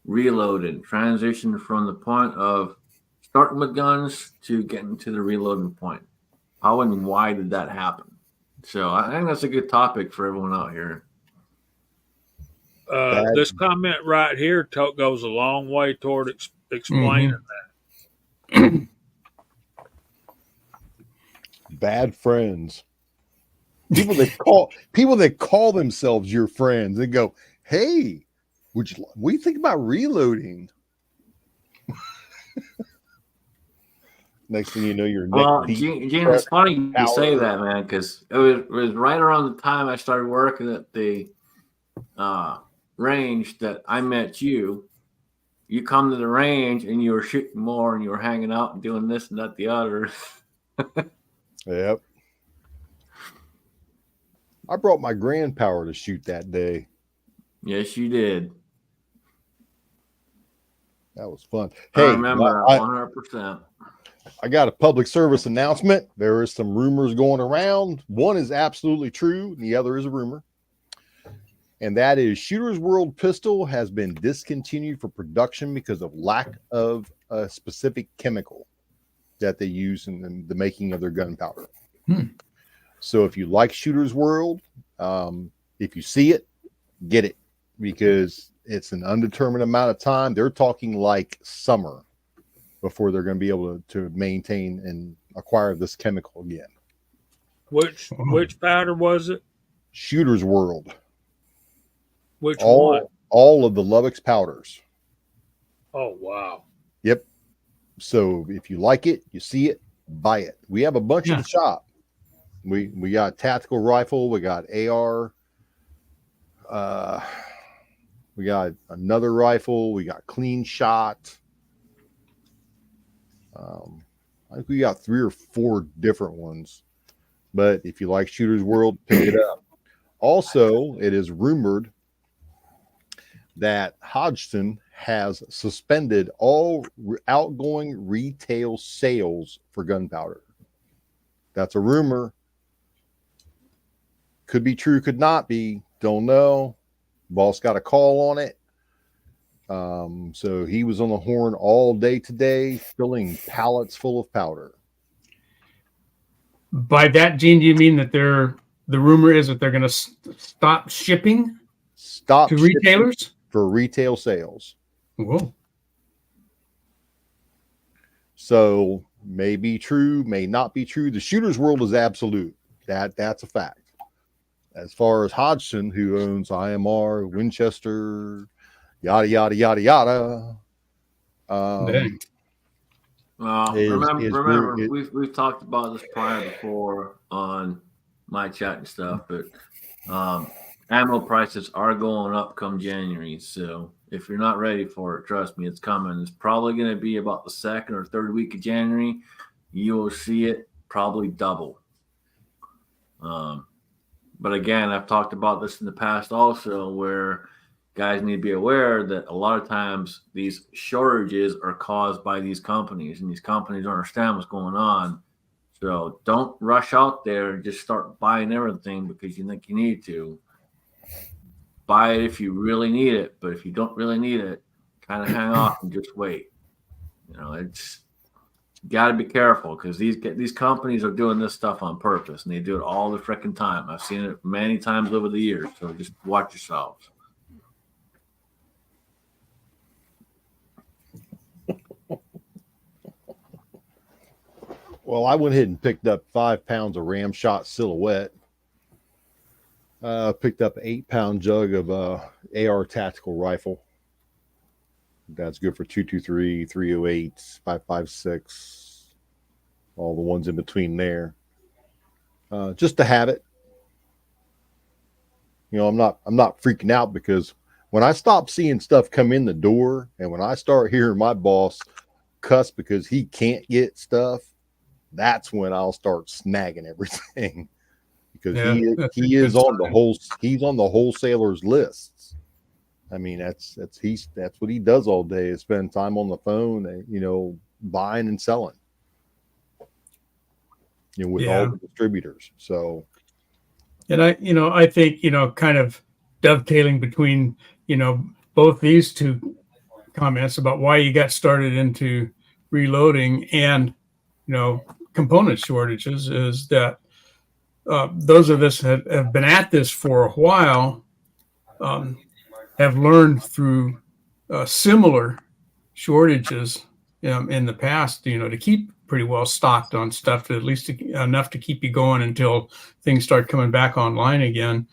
reloading, transitioned from the point of starting with guns to getting to the reloading point. How and why did that happen? So I think that's a good topic for everyone out here. This comment right here goes a long way toward explaining that. Bad friends. People that call themselves your friends and go, "Hey, what do you think about reloading?" Next thing you know, you're neck deep. Gene, it's funny you say that, man, because it was right around the time I started working at the range that I met you. You come to the range and you were shooting more and you were hanging out and doing this and that, the other. Yep. I brought my grandpower to shoot that day. Yes, you did. That was fun. I Hey, remember that 100%. I got a public service announcement. There is some rumors going around. One is absolutely true, and the other is a rumor. And that is Shooter's World pistol has been discontinued for production because of lack of a specific chemical that they use in the making of their gunpowder. So if you like Shooter's World, if you see it, get it, because it's an undetermined amount of time. They're talking like summer before they're going to be able to maintain and acquire this chemical again. Which powder was it? Shooter's World. Which one? All of the Lubbock's powders. Oh, wow. Yep. So if you like it, you see it, buy it. We have a bunch in the shop. We got tactical rifle. We got AR. We got another rifle. We got clean shot. I think we got 3 or 4 different ones. But if you like Shooter's World, pick it up. Also, it is rumored that Hodgson has suspended all outgoing retail sales for gunpowder. That's a rumor. Could be true, could not be. Don't know. Boss got a call on it. So he was on the horn all day today, filling pallets full of powder. By that, Gene, do you mean that the rumor is that they're going to stop shipping to retailers for retail sales? Whoa. So may be true, may not be true. The Shooter's World is absolute. That's a fact. As far as Hodgson, who owns IMR, Winchester, yada yada yada yada. Remember, we've talked about this prior before on my chat and stuff, but ammo prices are going up come January. So if you're not ready for it, trust me, it's coming. It's probably going to be about the 2nd or 3rd week of January. You will see it probably double. But again, I've talked about this in the past also, where guys need to be aware that a lot of times these shortages are caused by these companies, and these companies don't understand what's going on. So don't rush out there and just start buying everything because you think you need to. Buy it if you really need it, but if you don't really need it, kind of hang off and just wait. It's got to be careful because these companies are doing this stuff on purpose, and they do it all the freaking time. I've seen it many times over the years, so just watch yourselves. Well, I went ahead and picked up 5 pounds of ram shot silhouette. Picked up an 8-pound jug of AR tactical rifle. That's good for 223, 308, 556, all the ones in between there. Just to have it. I'm not freaking out, because when I stop seeing stuff come in the door, and when I start hearing my boss cuss because he can't get stuff, that's when I'll start snagging everything. Because he is on the wholesalers lists. I mean, that's what he does all day, is spend time on the phone, buying and selling, with all the distributors. So, and I think, kind of dovetailing between, both these two comments about why you got started into reloading and, component shortages, is that those of us that have been at this for a while have learned through similar shortages in the past, to keep pretty well stocked on stuff, at least enough to keep you going until things start coming back online again.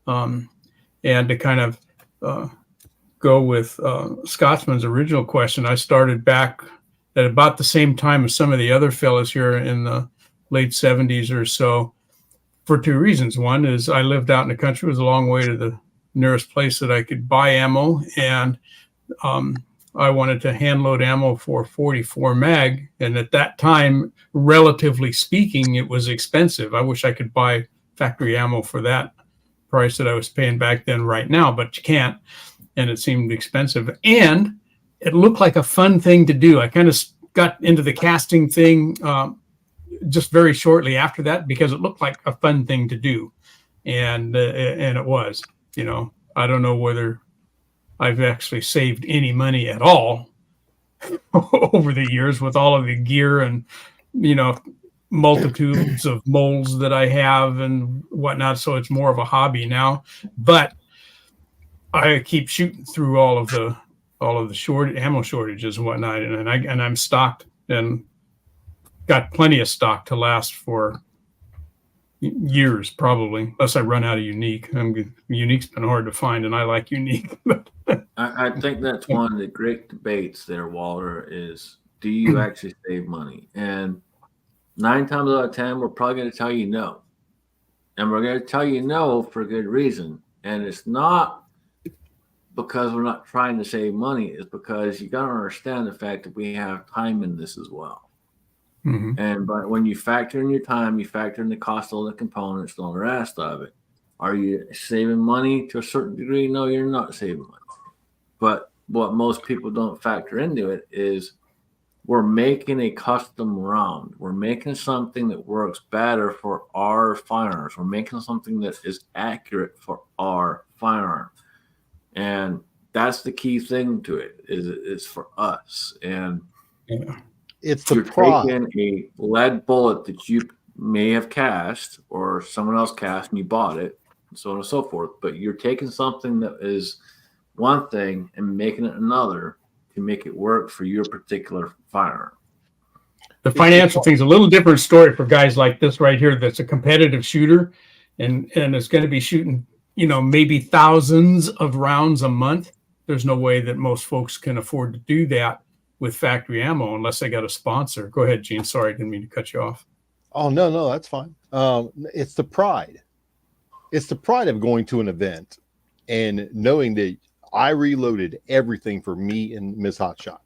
And to kind of go with Scotsman's original question, I started back at about the same time as some of the other fellows here in the late 70s or so, for 2 reasons. One is I lived out in the country. It was a long way to the nearest place that I could buy ammo, and I wanted to hand load ammo for 44 mag, and at that time, relatively speaking, it was expensive. I wish I could buy factory ammo for that price that I was paying back then right now, but you can't. And it seemed expensive. And it looked like a fun thing to do. I kind of got into the casting thing just very shortly after that because it looked like a fun thing to do. And it was, I don't know whether I've actually saved any money at all over the years with all of the gear and, multitudes of molds that I have and whatnot. So it's more of a hobby now, but I keep shooting through all of the ammo shortages and whatnot. And I'm stocked and got plenty of stock to last for years, probably, unless I run out of unique. Unique's been hard to find, and I like unique. I think that's one of the great debates there, Walter, is do you actually save money? And 9 times out of 10, we're probably going to tell you no. And we're going to tell you no for a good reason. And it's not because we're not trying to save money. It's because you got to understand the fact that we have time in this as well. Mm-hmm. And but when you factor in your time, you factor in the cost of the components and all the rest of it. Are you saving money to a certain degree? No, you're not saving money. But what most people don't factor into it is we're making a custom round. We're making something that works better for our firearms. We're making something that is accurate for our firearm. And that's the key thing to it, is for us. And it's the you're pride. taking a lead bullet that you may have cast or someone else cast and you bought it, and so on and so forth. But you're taking something that is one thing and making it another to make it work for your particular firearm. The financial thing's a little different story for guys like this right here that's a competitive shooter and is going to be shooting, maybe thousands of rounds a month. There's no way that most folks can afford to do that with factory ammo unless they got a sponsor. Go ahead, Gene. Sorry, I didn't mean to cut you off. Oh, no, that's fine. It's the pride. It's the pride of going to an event and knowing that I reloaded everything for me and Miss Hotshot.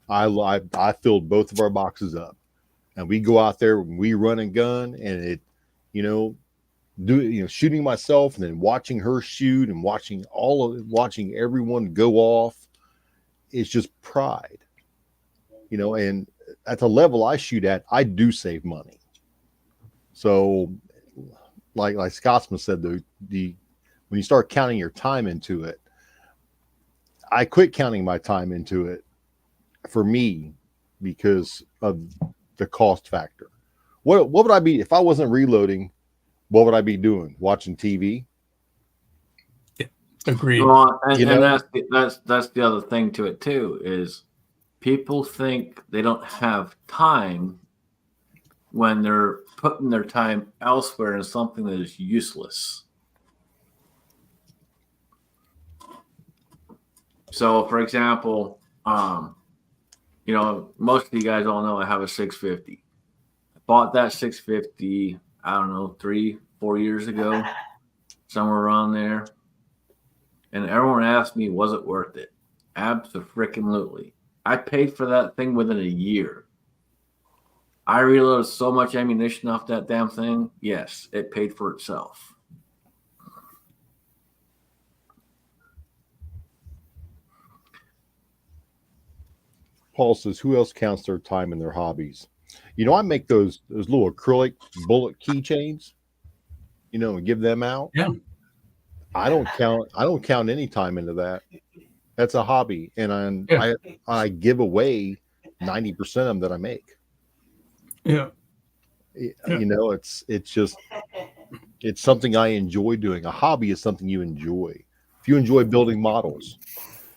I filled both of our boxes up, and we go out there and we run and gun, and it, shooting myself and then watching her shoot and watching everyone go off. It's just pride, and at the level I shoot at, I do save money. So like Scotsman said, when you start counting your time into it, I quit counting my time into it for me because of the cost factor. What would I be if I wasn't reloading? What would I be doing? Watching TV? Yeah, agreed. Well, and that's the other thing to it too, is people think they don't have time when they're putting their time elsewhere in something that is useless. So, for example, most of you guys all know I have a 650. I bought that 650, I don't know, 3-4 years ago, somewhere around there. And everyone asked me, was it worth it? Abso-freaking-lutely. I paid for that thing within a year. I reloaded so much ammunition off that damn thing. Yes, it paid for itself. Paul says, who else counts their time in their hobbies? I make those little acrylic bullet keychains, and give them out. Yeah. I don't count any time into that. That's a hobby. And I give away 90% of them that I make. Yeah. It's something I enjoy doing. A hobby is something you enjoy. If you enjoy building models,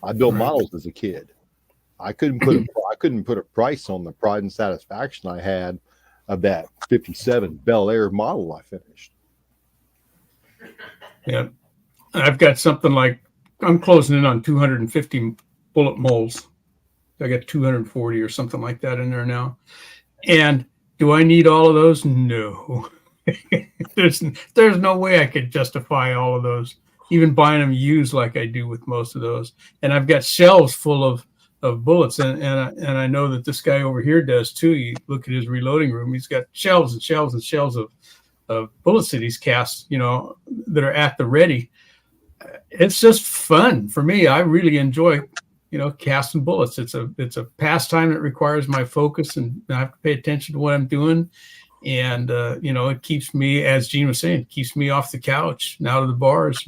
I built models as a kid. I couldn't put a price on the pride and satisfaction I had of that 57 Bel Air model I finished. Yeah. I've got something like, I'm closing in on 250 bullet molds. I got 240 or something like that in there now. And do I need all of those? No. There's no way I could justify all of those, even buying them used like I do with most of those. And I've got shelves full of bullets, and I know that this guy over here does too. You look at his reloading room; he's got shelves and shelves and shelves Bullet Cities casts, that are at the ready. It's just fun for me. I really enjoy, casting bullets. It's a pastime that requires my focus, and I have to pay attention to what I'm doing. And it keeps me, as Gene was saying, keeps me off the couch and out of the bars.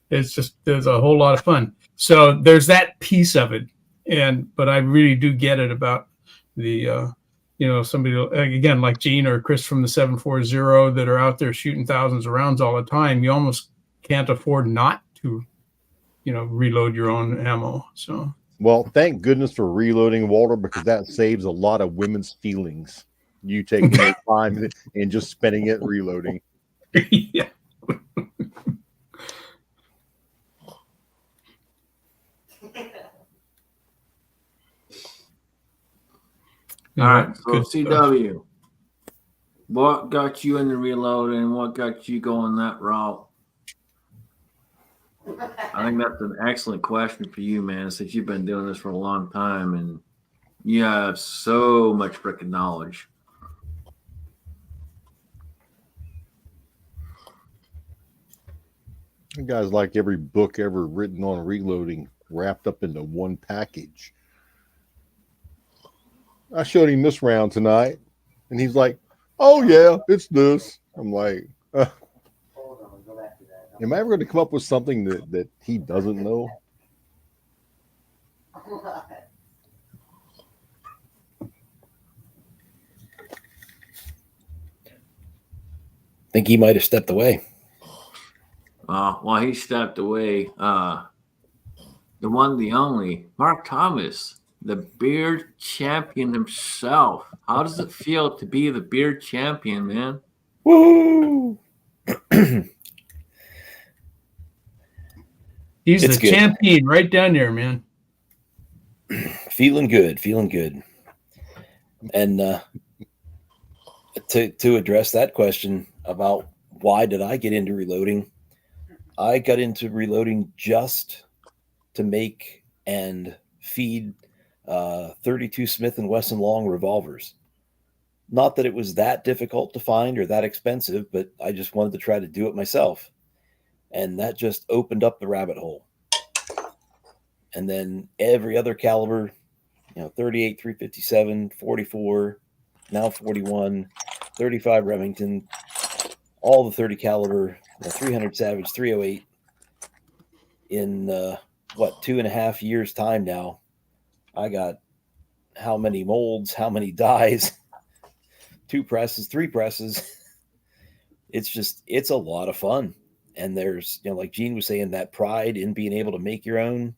There's a whole lot of fun. So there's that piece of it, but I really do get it about the somebody again like Gene or Chris from the 740 that are out there shooting thousands of rounds all the time. You almost can't afford not to, reload your own ammo. So, well, thank goodness for reloading, Walter, because that saves a lot of women's feelings. You taking your time and just spending it reloading. Yeah. All right, so CW, what got you into reloading? What got you going that route? I think that's an excellent question for you, man, since you've been doing this for a long time and you have so much freaking knowledge. You guys like every book ever written on reloading wrapped up into one package. I showed him this round tonight, and he's like, "Oh yeah, it's this." I'm like, "Am I ever going to come up with something that he doesn't know?" Think he might have stepped away. Well, he stepped away. The one, the only, Mark Thomas, the beard champion himself. How does it feel to be the beard champion, man? Woo! He's It's the good. champion right down there, man. Feeling good. And to address that question about why did I get into reloading, I got into reloading just to make and feed 32 Smith & Wesson long revolvers. Not that it was that difficult to find or that expensive, but I just wanted to try to do it myself. And that just opened up the rabbit hole. And then every other caliber, 38, 357, 44, now 41, 35 Remington, all the 30 caliber, 300 Savage, 308 in 2.5 years time now. I got how many molds, how many dies, 2 presses, 3 presses. It's a lot of fun. And there's, like Gene was saying, that pride in being able to make your own,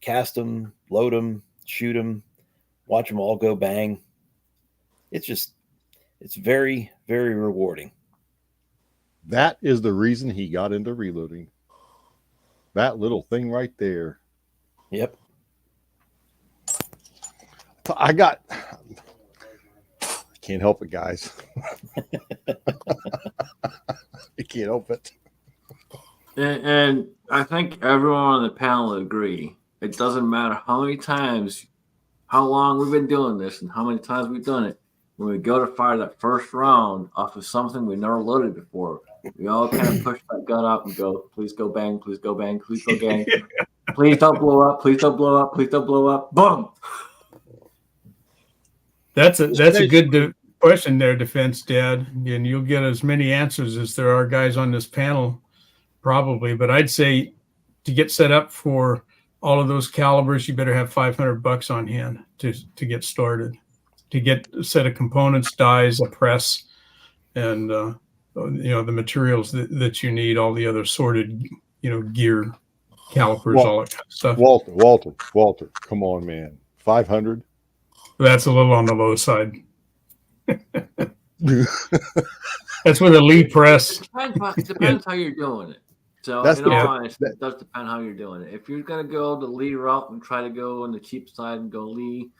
cast them, load them, shoot them, watch them all go bang. It's very, very rewarding. That is the reason he got into reloading. That little thing right there. Yep. I can't help it, guys. I can't help it. And I think everyone on the panel would agree. It doesn't matter how many times, how long we've been doing this and how many times we've done it. When we go to fire that first round off of something we never loaded before, we all kind of push that gun up and go, please go bang, please go bang, please go bang. Please don't blow up, please don't blow up, please don't blow up. Boom. That's a good question there, Defense Dad. And you'll get as many answers as there are guys on this panel, probably. But I'd say to get set up for all of those calibers, you better have $500 on hand to get started, to get a set of components, dies, a press, and the materials that you need, all the other sorted, gear, calipers, all that kind of stuff. Walter, come on, man. 500. That's a little on the low side. That's with a lead press. It depends how you're doing it. So, in all honesty, it does depend how you're doing it. If you're going to go the Lee route and try to go on the cheap side and go Lee,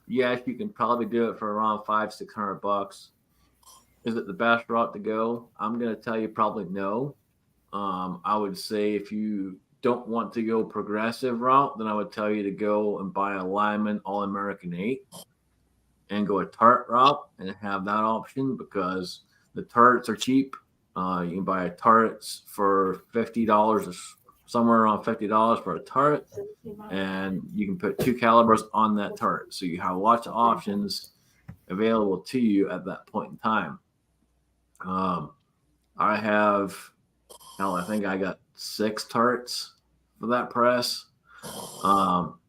yes, you can probably do it for around $500-600. Is it the best route to go? I'm going to tell you probably no. I would say if you don't want to go progressive route, then I would tell you to go and buy a Lyman All-American 8 and go a turret route and have that option because the turrets are cheap. You can buy turrets for $50, somewhere around $50 for a turret, and you can put 2 calibers on that turret. So you have lots of options available to you at that point in time. I have, I think I got 6 turrets for that press.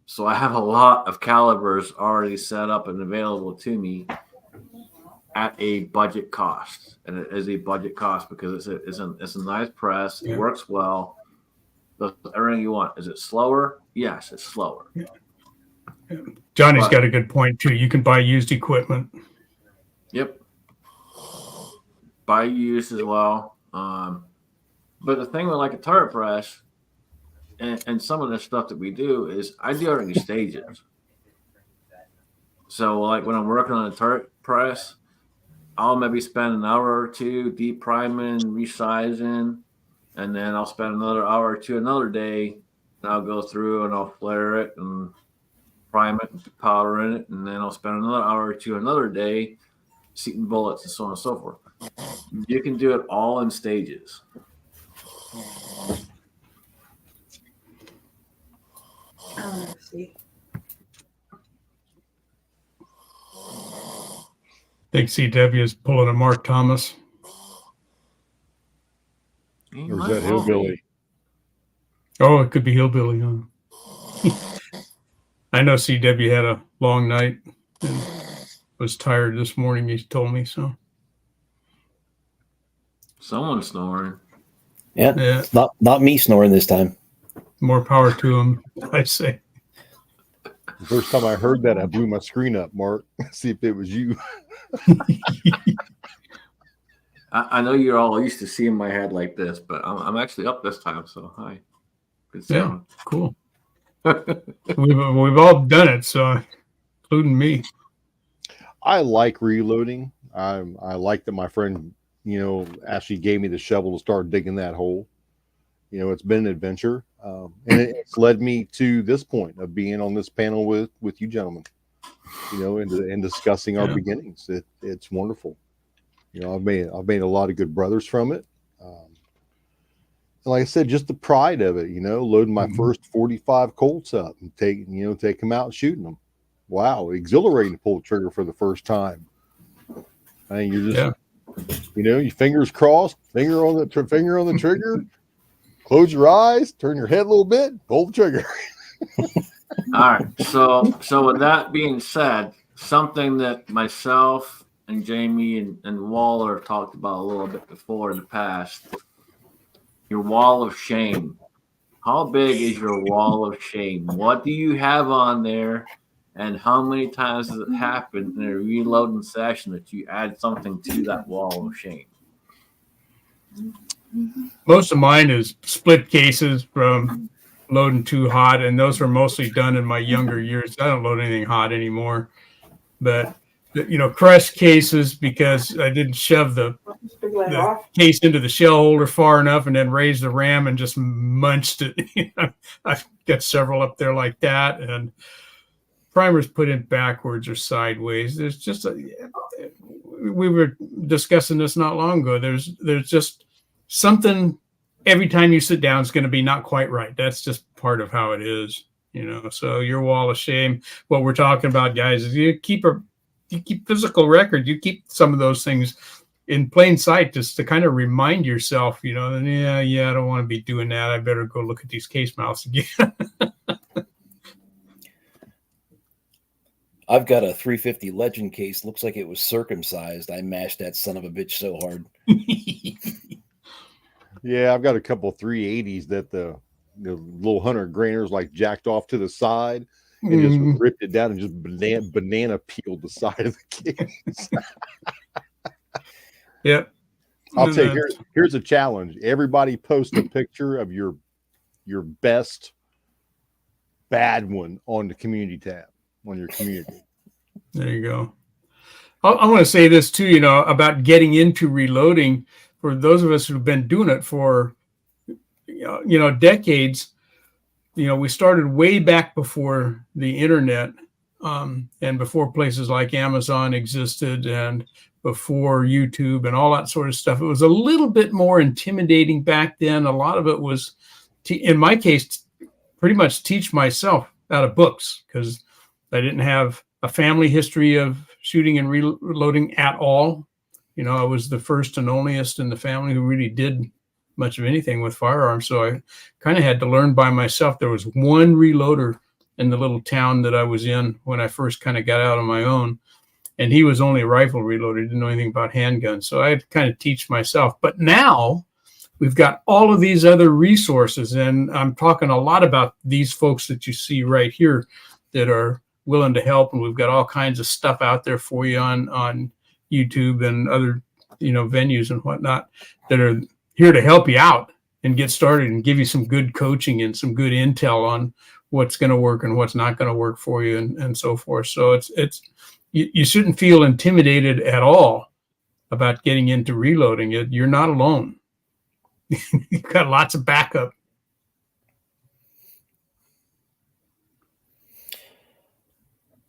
So I have a lot of calibers already set up and available to me at a budget cost, and it is a budget cost because it's a nice press. It works well. Does everything you want. Is it slower? Yes, it's slower. Johnny's got a good point too. You can buy used equipment. Yep. Buy used as well. But the thing with like a turret press and some of the stuff that we do is I do it in stages. So like when I'm working on a turret press, I'll maybe spend an hour or two deep priming, resizing, and then I'll spend another hour or two another day, and I'll go through and I'll flare it and prime it and powder in it, and then I'll spend another hour or two another day seating bullets and so on and so forth. You can do it all in stages. See. I think CW is pulling a Mark Thomas. Or is that Hillbilly? Oh, it could be Hillbilly, huh? I know CW had a long night and was tired this morning, he told me so. Someone's snoring. Yeah. Not me snoring this time. More power to him, I say. The first time I heard that, I blew my screen up, Mark. See if it was you. I know you're all used to seeing my head like this, but I'm actually up this time. So hi. Good sound. Yeah, cool. we've all done it, so including me. I like reloading. I like that my friend, actually gave me the shovel to start digging that hole. It's been an adventure, and it's led me to this point of being on this panel with you gentlemen. And discussing our beginnings. It's wonderful. I've made a lot of good brothers from it. And like I said, just the pride of it. Loading my first 45 Colts up and take them out and shooting them. Wow, exhilarating to pull the trigger for the first time. I mean, you're just, your fingers crossed, finger on the trigger. Close your eyes, turn your head a little bit, pull the trigger. All right. So with that being said, something that myself and Jamie and Waller talked about a little bit before in the past, your wall of shame. How big is your wall of shame? What do you have on there? And how many times does it happen in a reloading session that you add something to that wall of shame? Most of mine is split cases from loading too hot, and those were mostly done in my younger years. I don't load anything hot anymore, but crushed cases because I didn't shove the case into the shell holder far enough and then raise the ram and just munched it. I've got several up there like that, and primers put in backwards or sideways. There's just we were discussing this not long ago. There's just something every time you sit down is going to be not quite right. That's just part of how it is, So your wall of shame. What we're talking about, guys, is you keep physical record. You keep some of those things in plain sight just to kind of remind yourself, I don't want to be doing that. I better go look at these case mounts again. I've got a 350 Legend case. Looks like it was circumcised. I mashed that son of a bitch so hard. Yeah, I've got a couple 380s that the little 100 grainers like jacked off to the side and just ripped it down and just banana peeled the side of the case. Yep. I'll tell you, here's a challenge. Everybody post a picture of your best bad one on the community tab on your community. There you go. I want to say this too, about getting into reloading. For those of us who've been doing it for, decades, we started way back before the internet. and before places like Amazon existed, and before YouTube and all that sort of stuff. It was a little bit more intimidating back then. A lot of it was, in my case, pretty much teach myself out of books, because I didn't have a family history of shooting and reloading at all. You know, I was the first and onlyest in the family who really did much of anything with firearms. So I kind of had to learn by myself. There was one reloader in the little town that I was in when I first kind of got out on my own, and he was only a rifle reloader, didn't know anything about handguns. So I had to kind of teach myself. But now we've got all of these other resources, and I'm talking a lot about these folks that you see right here that are willing to help, and we've got all kinds of stuff out there for you on YouTube and other, you know, venues and whatnot that are here to help you out and get started and give you some good coaching and some good intel on what's going to work and what's not going to work for you, and so forth. So it's you shouldn't feel intimidated at all about getting into reloading. You're not alone. You've got lots of backup.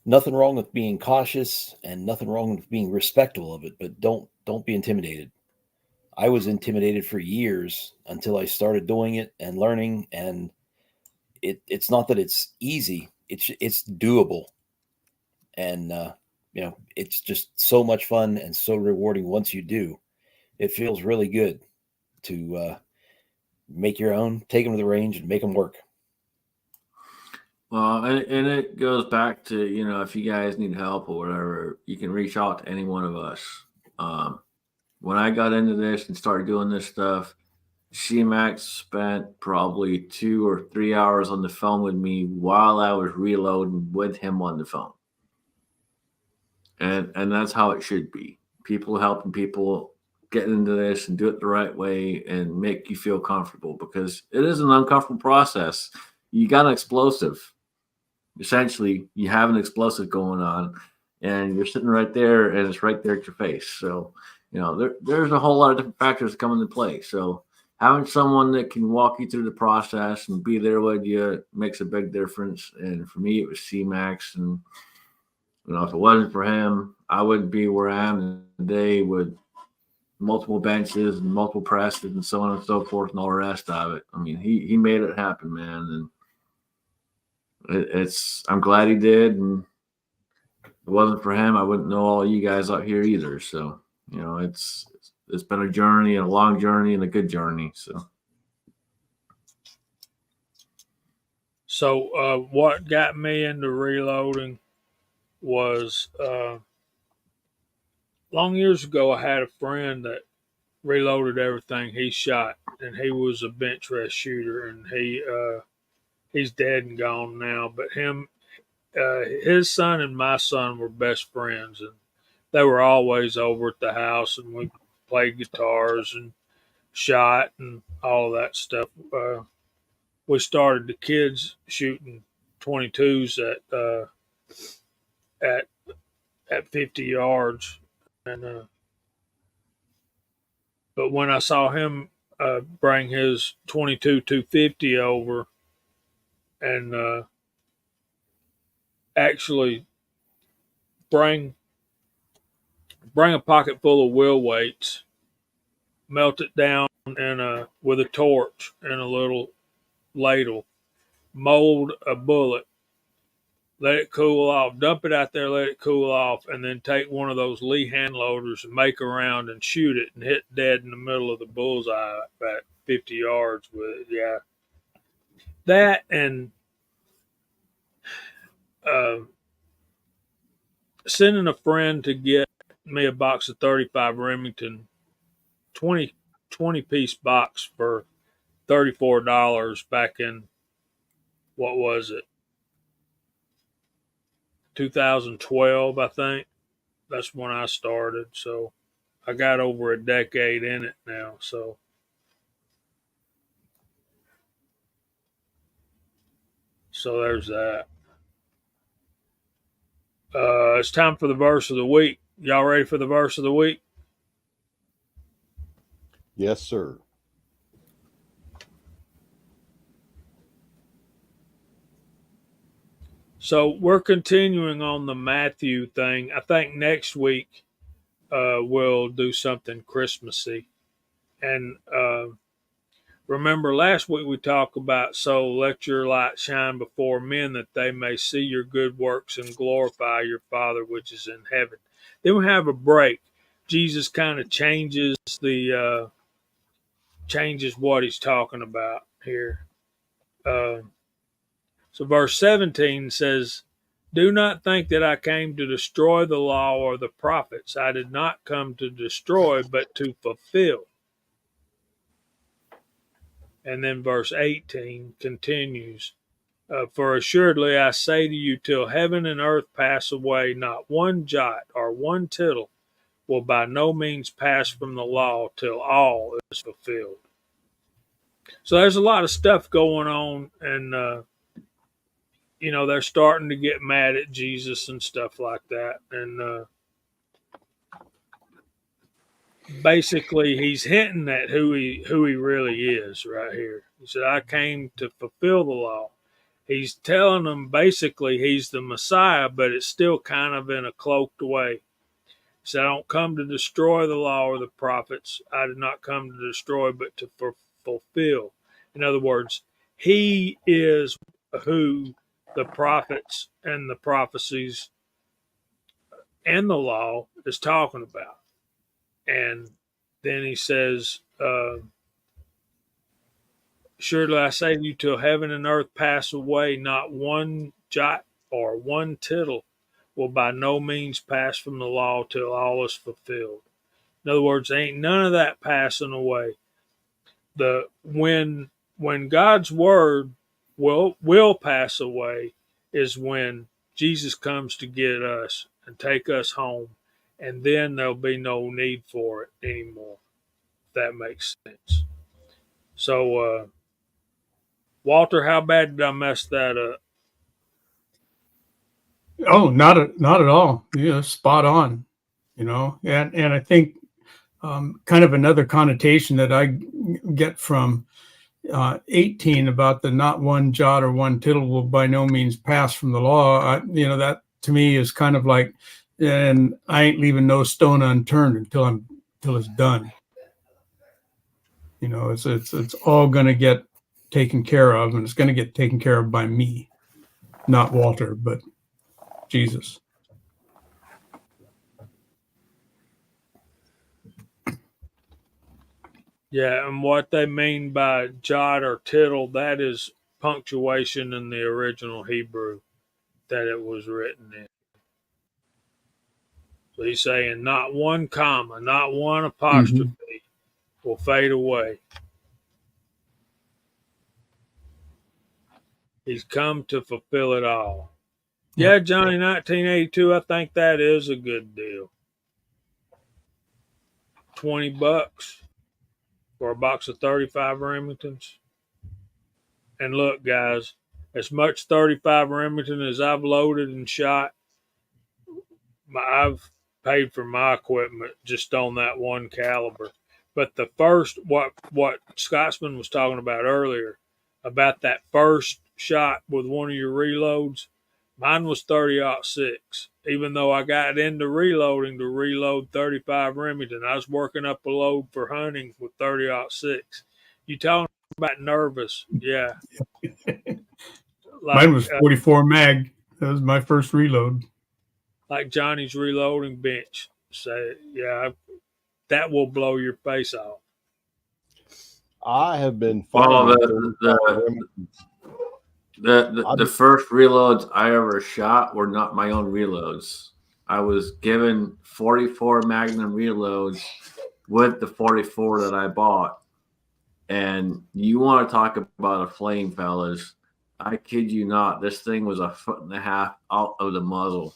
Nothing wrong with being cautious, and nothing wrong with being respectful of it, but don't be intimidated. I was intimidated for years until I started doing it and learning, and it's not that it's easy, it's doable. And you know, it's just so much fun and so rewarding once you do. It feels really good to make your own, take them to the range and make them work. Well, and it goes back to, you know, if you guys need help or whatever, you can reach out to any one of us. When I got into this and started doing this stuff, C-Max spent probably 2 or 3 hours on the phone with me while I was reloading with him on the phone. And that's how it should be. People helping people get into this and do it the right way and make you feel comfortable, because it is an uncomfortable process. You got an explosive. Essentially, you have an explosive going on, and you're sitting right there, and it's right there at your face. So, you know, there's a whole lot of different factors that come into play. So having someone that can walk you through the process and be there with you makes a big difference. And for me, it was C-Max. And, you know, if it wasn't for him, I wouldn't be where I am today with multiple benches and multiple presses and so on and so forth and all the rest of it. I mean, he made it happen, man. And I'm glad he did, and if it wasn't for him, I wouldn't know all you guys out here either. So, you know, it's been a journey, and a long journey, and a good journey. So what got me into reloading was long years ago, I had a friend that reloaded everything he shot, and he was a bench rest shooter, and he's dead and gone now. But his son and my son were best friends, and they were always over at the house, and we played guitars and shot and all of that stuff. We started the kids shooting 22s at 50 yards, and but when I saw him bring his 22 250 over and actually bring a pocket full of wheel weights, melt it down with a torch and a little ladle, mold a bullet, let it cool off, dump it out there, let it cool off, and then take one of those Lee hand loaders and make a round and shoot it and hit dead in the middle of the bullseye at 50 yards with it. Yeah. That and sending a friend to get me a box of 35 Remington 20 piece box for $34 back in, what was it, 2012, I think. That's when I started. So I got over a decade in it now. So there's that. It's time for the verse of the week. Y'all ready for the verse of the week? Yes, sir. So we're continuing on the Matthew thing. I think next week we'll do something Christmassy. And remember, last week we talked about, so let your light shine before men that they may see your good works and glorify your Father which is in heaven. Then we have a break. Jesus kind of changes what he's talking about here. So verse 17 says, "Do not think that I came to destroy the law or the prophets. I did not come to destroy, but to fulfill." And then verse 18 continues, "For assuredly I say to you, till heaven and earth pass away, not one jot or one tittle will by no means pass from the law till all is fulfilled." So there's a lot of stuff going on, and they're starting to get mad at Jesus and stuff like that. And basically, he's hinting at who he really is right here. He said, "I came to fulfill the law." He's telling them basically he's the Messiah, but it's still kind of in a cloaked way. He said, "I don't come to destroy the law or the prophets. I did not come to destroy, but to fulfill." In other words, he is who the prophets and the prophecies and the law is talking about. And then he says, "Surely I say to you, till heaven and earth pass away, not one jot or one tittle will by no means pass from the law till all is fulfilled." In other words, ain't none of that passing away. When God's word will pass away is when Jesus comes to get us and take us home, and then there'll be no need for it anymore. If that makes sense. So, Walter, how bad did I mess that up? Oh, not at all. Spot on. And I think kind of another connotation that I get from 18 about the not one jot or one tittle will by no means pass from the law. That to me is kind of like, and I ain't leaving no stone unturned until it's done. It's all going to get taken care of, and it's going to get taken care of by me, not Walter, but Jesus. Yeah, and what they mean by jot or tittle, that is punctuation in the original Hebrew that it was written in. So he's saying not one comma, not one apostrophe will fade away. He's come to fulfill it all. Yeah, Johnny, 1982, I think that is a good deal. $20 for a box of 35 Remingtons. And look, guys, as much 35 Remington as I've loaded and shot, I've paid for my equipment just on that one caliber. But the first, what Scotsman was talking about earlier, about that first shot with one of your reloads, mine was 30-06. Even though I got into reloading to reload 35 Remington, I was working up a load for hunting with 30-06. You talking about nervous? Yeah. Mine was 44 mag. That was my first reload. Like Johnny's reloading bench. So, yeah, that will blow your face off. I have been Well, the first reloads I ever shot were not my own reloads. I was given 44 Magnum reloads with the 44 that I bought. And you want to talk about a flame, fellas. I kid you not, this thing was 1.5 feet out of the muzzle,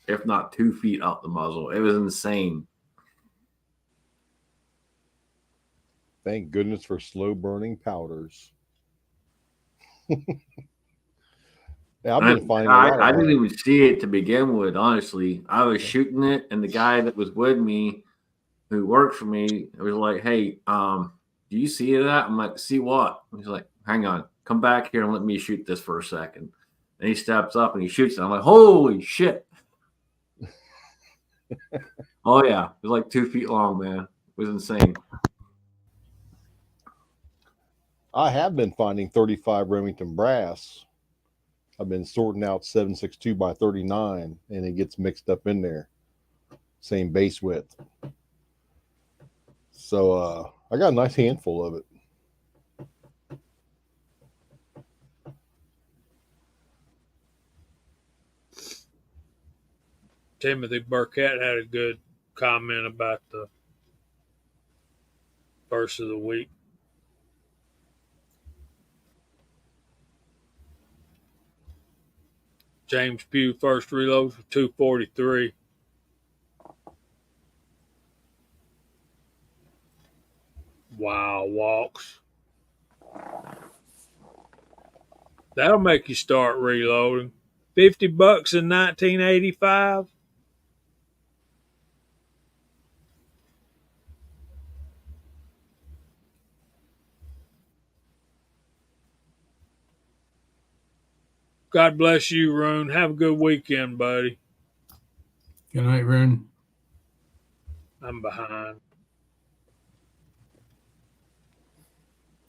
if not 2 feet out the muzzle. It was insane. Thank goodness for slow burning powders. Yeah, I've been finding I didn't even see it to begin with, honestly. I was shooting it, and the guy that was with me, who worked for me, was like, "Hey, do you see that?" I'm like, "See what?" He's like, "Hang on, come back here and let me shoot this for a second." And he steps up and he shoots it. I'm like, holy shit. Oh, yeah. It was like 2 feet long, man. It was insane. I have been finding 35 Remington brass. I've been sorting out 7.62 by 39, and it gets mixed up in there. Same base width. So I got a nice handful of it. Timothy Burkett had a good comment about the first of the week. James Pugh first reload for 243. Wow, walks. That'll make you start reloading. $50 in 1985. God bless you, Rune. Have a good weekend, buddy. Good night, Rune. I'm behind.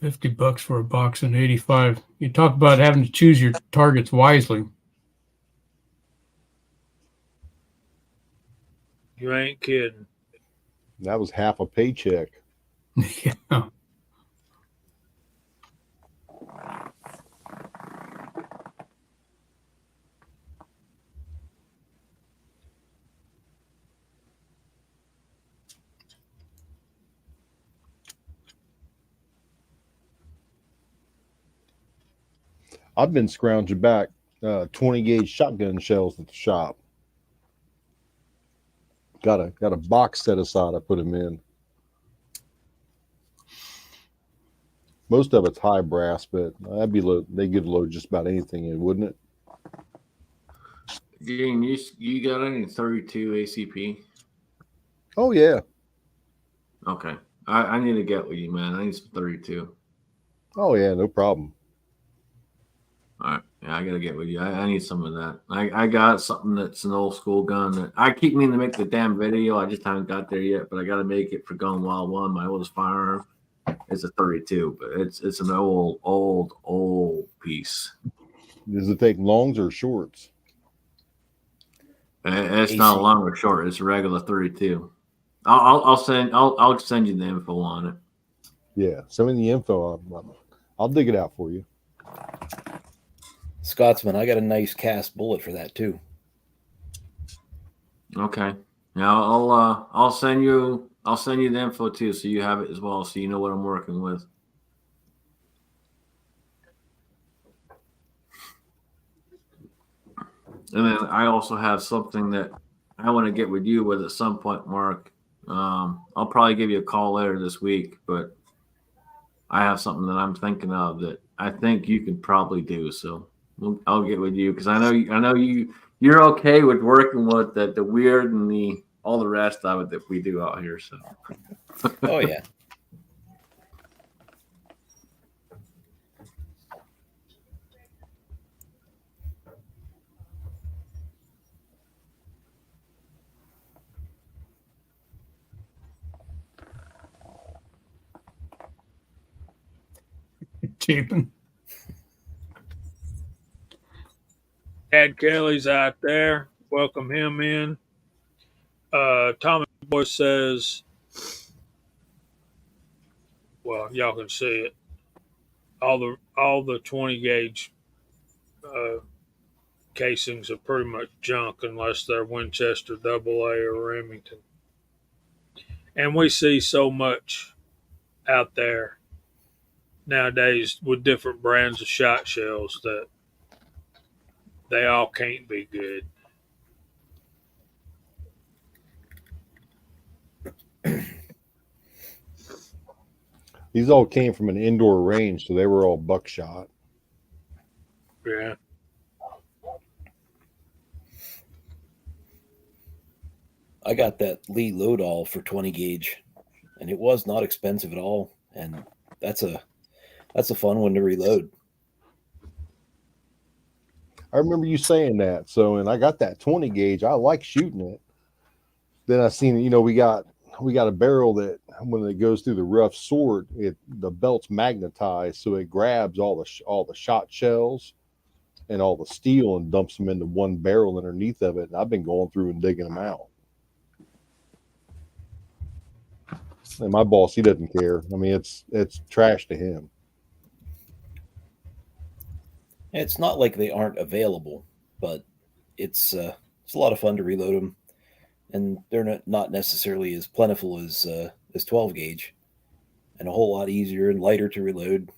$50 for a box in 85. You talk about having to choose your targets wisely. You ain't kidding. That was half a paycheck. Yeah. I've been scrounging back 20 gauge shotgun shells at the shop. Got a box set aside. I put them in. Most of it's high brass, but that'd be low. They could load just about anything in, wouldn't it? Gene, you got any 32 ACP? Oh yeah. Okay. I need to get with you, man. I need some 32. Oh yeah, no problem. All right. Yeah, I got to get with you. I need some of that. I got something that's an old school gun that I keep meaning to make the damn video. I just haven't got there yet, but I got to make it for Gun Wild 1, my oldest firearm. It's a 32, but it's an old piece. Does it take longs or shorts? It's not long or short. It's a regular 32. I'll send you the info on it. Yeah, send me the info. I'll dig it out for you. Scotsman, I got a nice cast bullet for that too. Okay. Yeah, I'll send you the info too, so you have it as well, so you know what I'm working with. And then I also have something that I want to get with you with at some point, Mark. I'll probably give you a call later this week, but I have something that I'm thinking of that I think you could probably do. So I'll get with you because I know you're okay with working with the weird and all the rest of it that we do out here. So. Oh yeah. Chapin. Ed Kelly's out there. Welcome him in. Tommy Boy says, well, y'all can see it. All the 20 gauge casings are pretty much junk unless they're Winchester AA or Remington. And we see so much out there nowadays with different brands of shot shells that they all can't be good. These all came from an indoor range, so they were all buckshot. Yeah. I got that Lee Loadall for 20 gauge, and it was not expensive at all. And that's a fun one to reload. I remember you saying that. So, and I got that 20 gauge. I like shooting it. Then I seen, we got a barrel that when it goes through the rough sword, the belt's magnetized, so it grabs all the shot shells and all the steel and dumps them into one barrel underneath of it. And I've been going through and digging them out. And my boss, he doesn't care. I mean, it's trash to him. It's not like they aren't available, but it's a lot of fun to reload them, and they're not necessarily as plentiful as 12 gauge, and a whole lot easier and lighter to reload.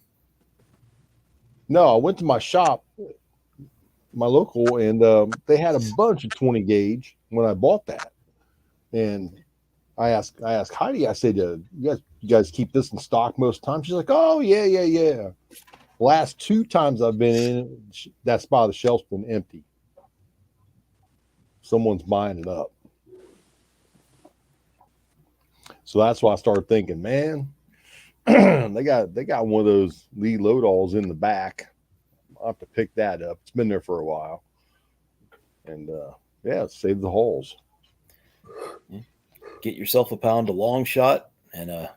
No, I went to my shop, my local, and they had a bunch of 20 gauge when I bought that. And I asked Heidi, I said, you guys keep this in stock most times? She's like, oh, yeah. Last 2 times I've been in, that spot of the shelf's been empty. Someone's buying it up. So that's why I started thinking, man, they got one of those Lee Loadalls in the back. I'll have to pick that up. It's been there for a while. And save the holes. Get yourself a pound of long shot and a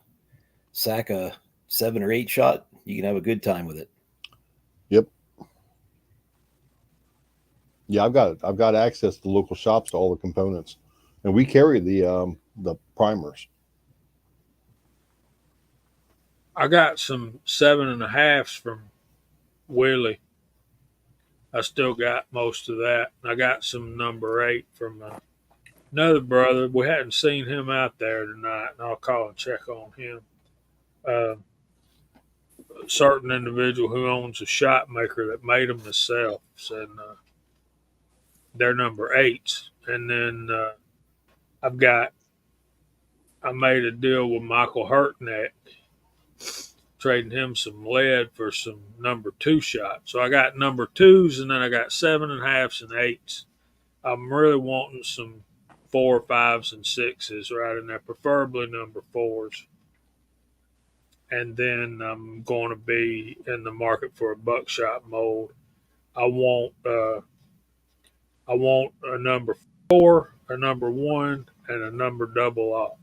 sack of 7 or 8 shot. You can have a good time with it. Yep. Yeah, I've got access to local shops to all the components, and we carry the primers. I got some 7.5s from Willie. I still got most of that. I got some number 8 from another brother. We hadn't seen him out there tonight, and I'll call and check on him. A certain individual who owns a shot maker that made them himself said they're number 8s. And then I made a deal with Michael Hurtneck, trading him some lead for some number 2 shots. So I got number 2s, and then I got 7.5s and 8s. I'm really wanting some 4, 5s, and 6s right in there, preferably number 4s. And then I'm going to be in the market for a buckshot mold. I want a number 4, a number 1, and a number 00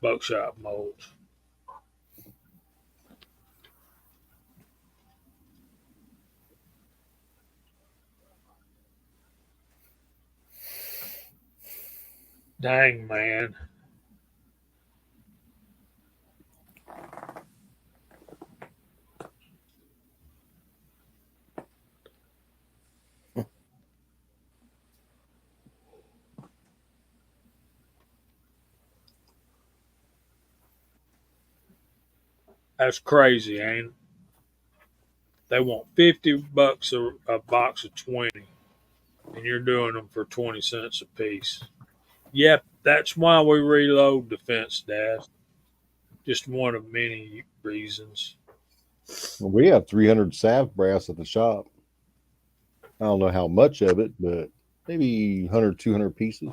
buckshot molds. Dang, man. That's crazy, ain't it? They want $50 a box of 20, and you're doing them for 20 cents a piece. Yep, that's why we reload the fence, Dad. Just one of many reasons. Well, we have 300 salve brass at the shop. I don't know how much of it, but maybe 100, 200 pieces.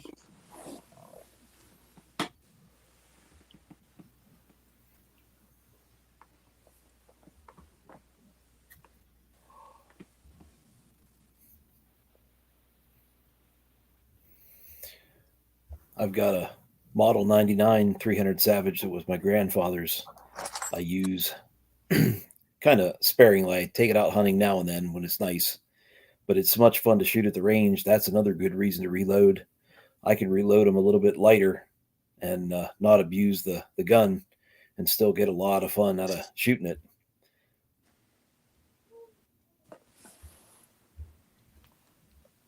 I've got a Model 99 300 Savage that was my grandfather's. I use kind of sparingly. I take it out hunting now and then when it's nice, but it's much fun to shoot at the range. That's another good reason to reload. I can reload them a little bit lighter and not abuse the gun and still get a lot of fun out of shooting it.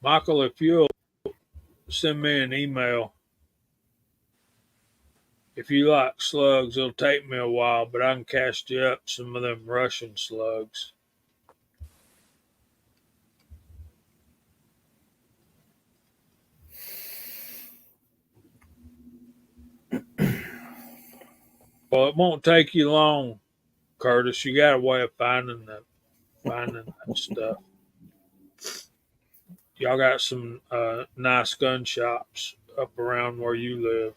Michael, if you'll send me an email, if you like slugs, it'll take me a while, but I can cast you up some of them Russian slugs. Well, it won't take you long, Curtis. You got a way of finding that stuff. Y'all got some nice gun shops up around where you live.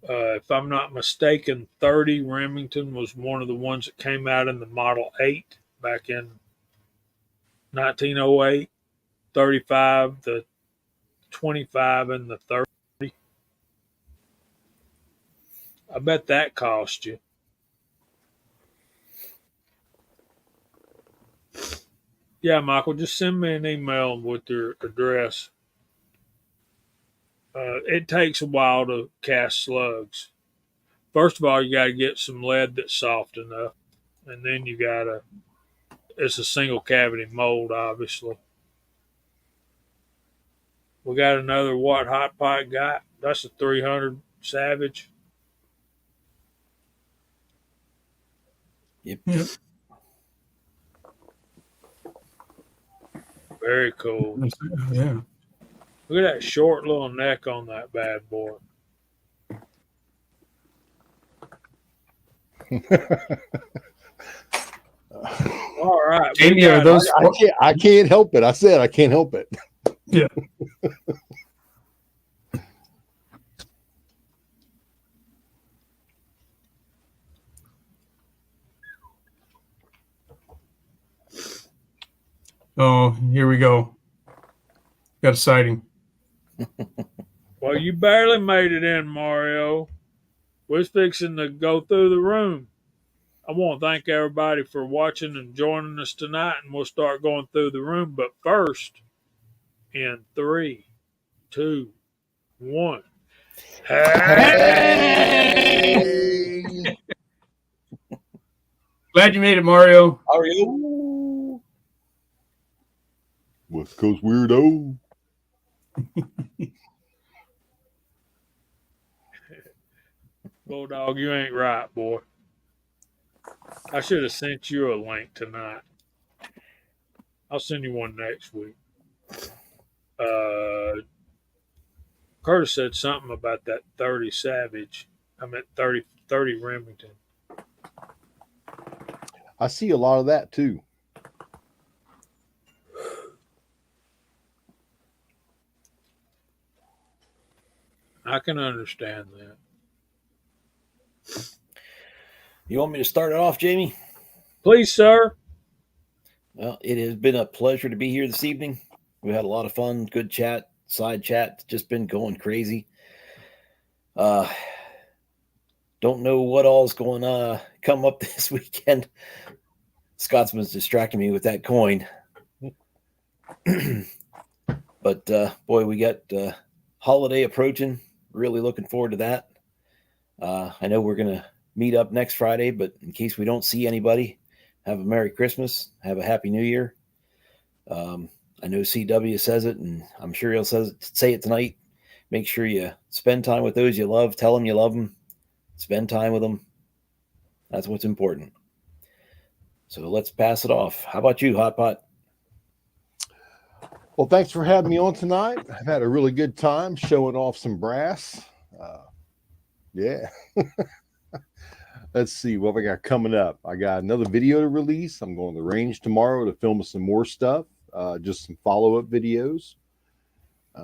If I'm not mistaken, 30 Remington was one of the ones that came out in the Model 8 back in 1908. 35, the 25, and the 30. I bet that cost you. Yeah, Michael, just send me an email with your address. It takes a while to cast slugs. First of all, you got to get some lead that's soft enough, and then you got to. It's a single cavity mold, obviously. We got another hot pot got? That's a 300 Savage. Yep. Very cool. Yeah. Look at that short little neck on that bad boy. All right. Jamie, are those? I can't help it. I said I can't help it. Yeah. Oh, here we go. Got a sighting. Well, you barely made it in, Mario. We're fixing to go through the room. I want to thank everybody for watching and joining us tonight, and we'll start going through the room. But first, in 3, 2, 1. Hey! Glad you made it, Mario. Mario. West Coast weirdo. Bulldog, you ain't right, boy. I should have sent you a link tonight. I'll send you one next week. Curtis said something about that 30 Savage. I meant 30 Remington. I see a lot of that too. I can understand that. You want me to start it off, Jamie? Please, sir. Well, it has been a pleasure to be here this evening. We had a lot of fun, good chat, side chat, just been going crazy. Don't know what all's going to come up this weekend. Scotsman's distracting me with that coin. But boy, we got holiday approaching. Really looking forward to that. I know we're going to meet up next Friday, but in case we don't see anybody, have a Merry Christmas, have a Happy New Year. I know CW says it, and I'm sure he'll say it tonight. Make sure you spend time with those you love. Tell them you love them. Spend time with them. That's what's important. So let's pass it off. How about you, Hot Pot? Well, thanks for having me on tonight. I've had a really good time showing off some brass. Yeah. Let's see what we got coming up. I got another video to release. I'm going to the range tomorrow to film some more stuff, just some follow-up videos. I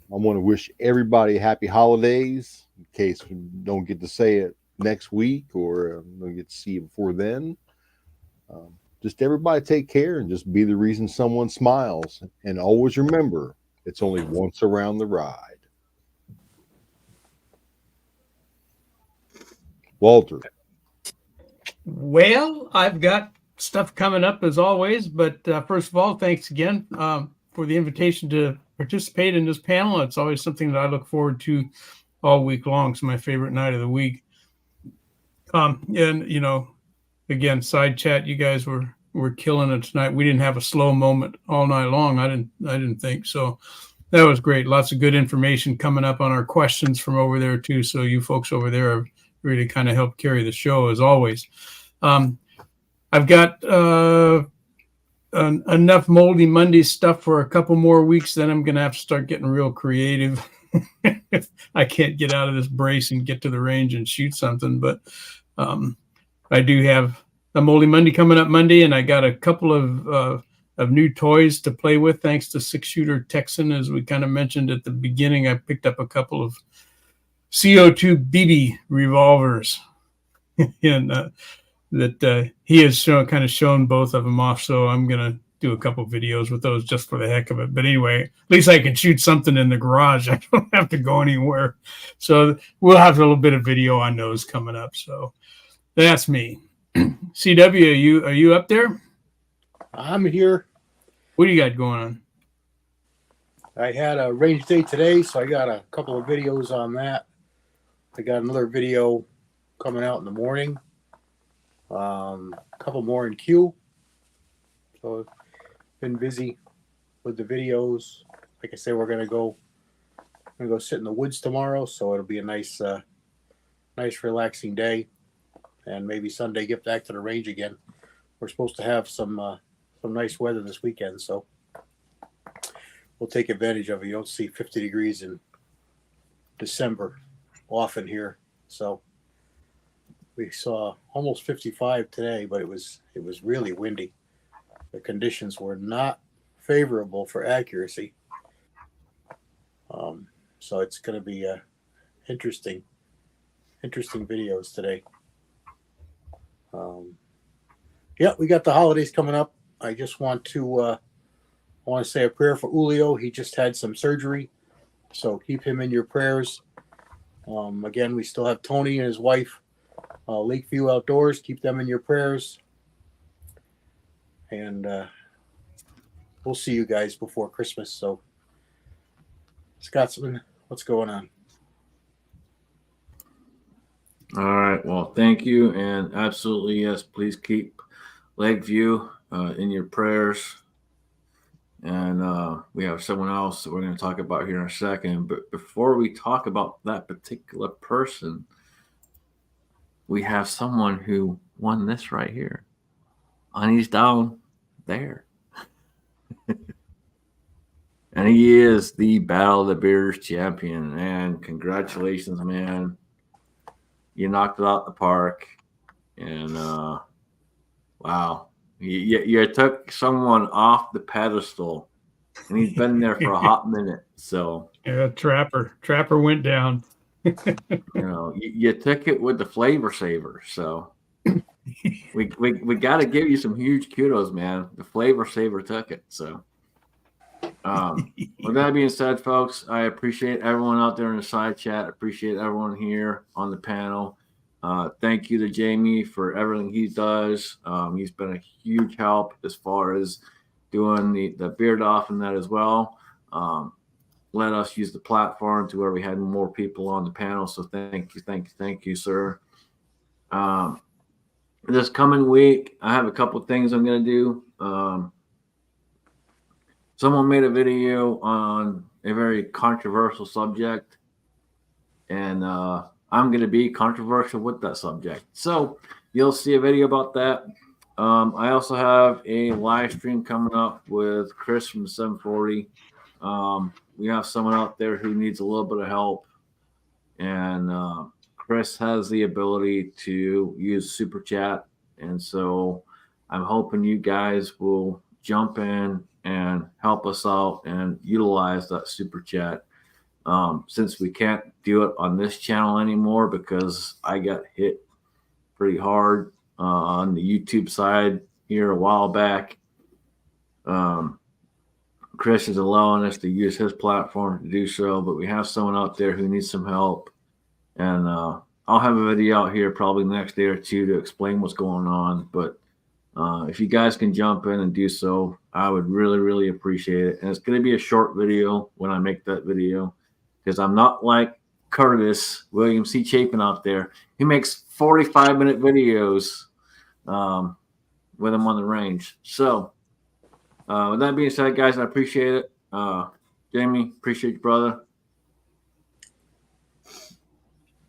want to wish everybody happy holidays in case we don't get to say it next week or don't get to see it before then. Just everybody take care and just be the reason someone smiles. And always remember, it's only once around the ride. Walter. Well, I've got stuff coming up as always, but first of all, thanks again for the invitation to participate in this panel. It's always something that I look forward to all week long. It's my favorite night of the week. And you know, again, side chat, you guys were killing it tonight. We didn't have a slow moment all night long. I didn't think so. That was great. Lots of good information coming up on our questions from over there too. So you folks over there have really kind of helped carry the show as always. I've got enough Moldy Monday stuff for a couple more weeks. Then I'm going to have to start getting real creative. I can't get out of this brace and get to the range and shoot something, but I do have a Moldy Monday coming up Monday, and I got a couple of new toys to play with thanks to 6-Shooter Texan. As we kind of mentioned at the beginning, I picked up a couple of CO2 BB revolvers, and that he has kind of shown both of them off. So I'm gonna do a couple videos with those just for the heck of it. But anyway, at least I can shoot something in the garage. I don't have to go anywhere. So we'll have a little bit of video on those coming up. So that's me. CW, are you up there? I'm here. What do you got going on? I had a range day today, so I got a couple of videos on that. I got another video coming out in the morning. A couple more in queue. So been busy with the videos. Like I said, we're gonna go sit in the woods tomorrow, so it'll be a nice relaxing day, and maybe Sunday get back to the range again. We're supposed to have some nice weather this weekend, so we'll take advantage of it. You don't see 50 degrees in December often here, so we saw almost 55 today, but it was really windy. The conditions were not favorable for accuracy. So it's going to be interesting videos today. Yeah, we got the holidays coming up. I just want to say a prayer for Julio. He just had some surgery, so keep him in your prayers. Again, we still have Tony and his wife, Lakeview Outdoors. Keep them in your prayers. And we'll see you guys before Christmas. So, Scotsman, what's going on? All right. Well, thank you. And absolutely, yes, please keep Lakeview in your prayers. And we have someone else that we're going to talk about here in a second. But before we talk about that particular person, we have someone who won this right here. And he's down there. And he is the Battle of the Beers champion. And congratulations, man. You knocked it out the park. And wow. You took someone off the pedestal. And he's been there for a hot minute. So yeah, Trapper went down. You took it with the flavor saver. So we got to give you some huge kudos, man. The flavor saver took it. So with that being said, folks, I appreciate everyone out there in the side chat. I appreciate everyone here on the panel. Thank you to Jamie for everything he does. He's been a huge help as far as doing the beard off and that as well. Let us use the platform to where we had more people on the panel. So thank you, sir. This coming week, I have a couple of things I'm going to do. Someone made a video on a very controversial subject, and I'm going to be controversial with that subject. So you'll see a video about that. I also have a live stream coming up with Chris from 740. We have someone out there who needs a little bit of help, and Chris has the ability to use Super Chat, and so I'm hoping you guys will jump in and help us out and utilize that Super Chat. Since we can't do it on this channel anymore because I got hit pretty hard on the YouTube side here a while back. Chris is allowing us to use his platform to do so, but we have someone out there who needs some help. And I'll have a video out here probably the next day or two to explain what's going on. But if you guys can jump in and do so, I would really, really appreciate it. And it's going to be a short video when I make that video, because I'm not like Curtis, William C. Chapin out there. He makes 45-minute videos with him on the range. So with that being said, guys, I appreciate it. Jamie, appreciate you, brother.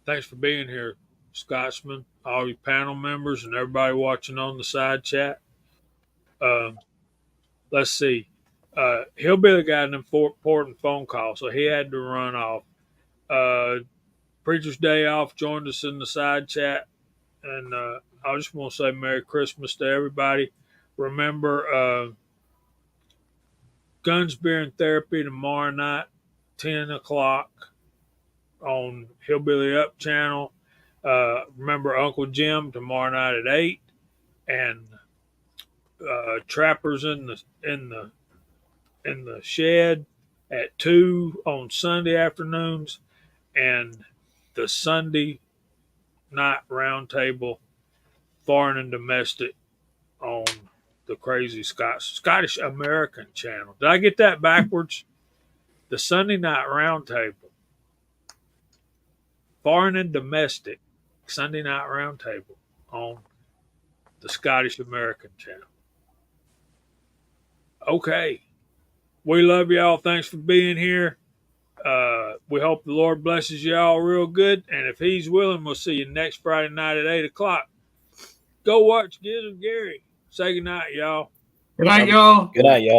Thanks for being here, Scotsman, all you panel members, and everybody watching on the side chat. Let's see. He'll be the guy in the important phone call, so he had to run off. Preacher's Day Off joined us in the side chat, and I just want to say Merry Christmas to everybody. Remember, Guns, Beer, and Therapy tomorrow night, 10 o'clock. on Hillbilly Up channel. Remember Uncle Jim tomorrow night at 8, and Trappers in the shed at 2 on Sunday afternoons, and the Sunday night roundtable, foreign and domestic, on the crazy Scottish American channel. Did I get that backwards? The Sunday night roundtable, foreign and domestic, Sunday night roundtable on the Scottish American channel. Okay. We love y'all. Thanks for being here. We hope the Lord blesses y'all real good. And if He's willing, we'll see you next Friday night at 8 o'clock. Go watch Giz and Gary. Say goodnight, y'all. Good night, y'all. Good night, y'all.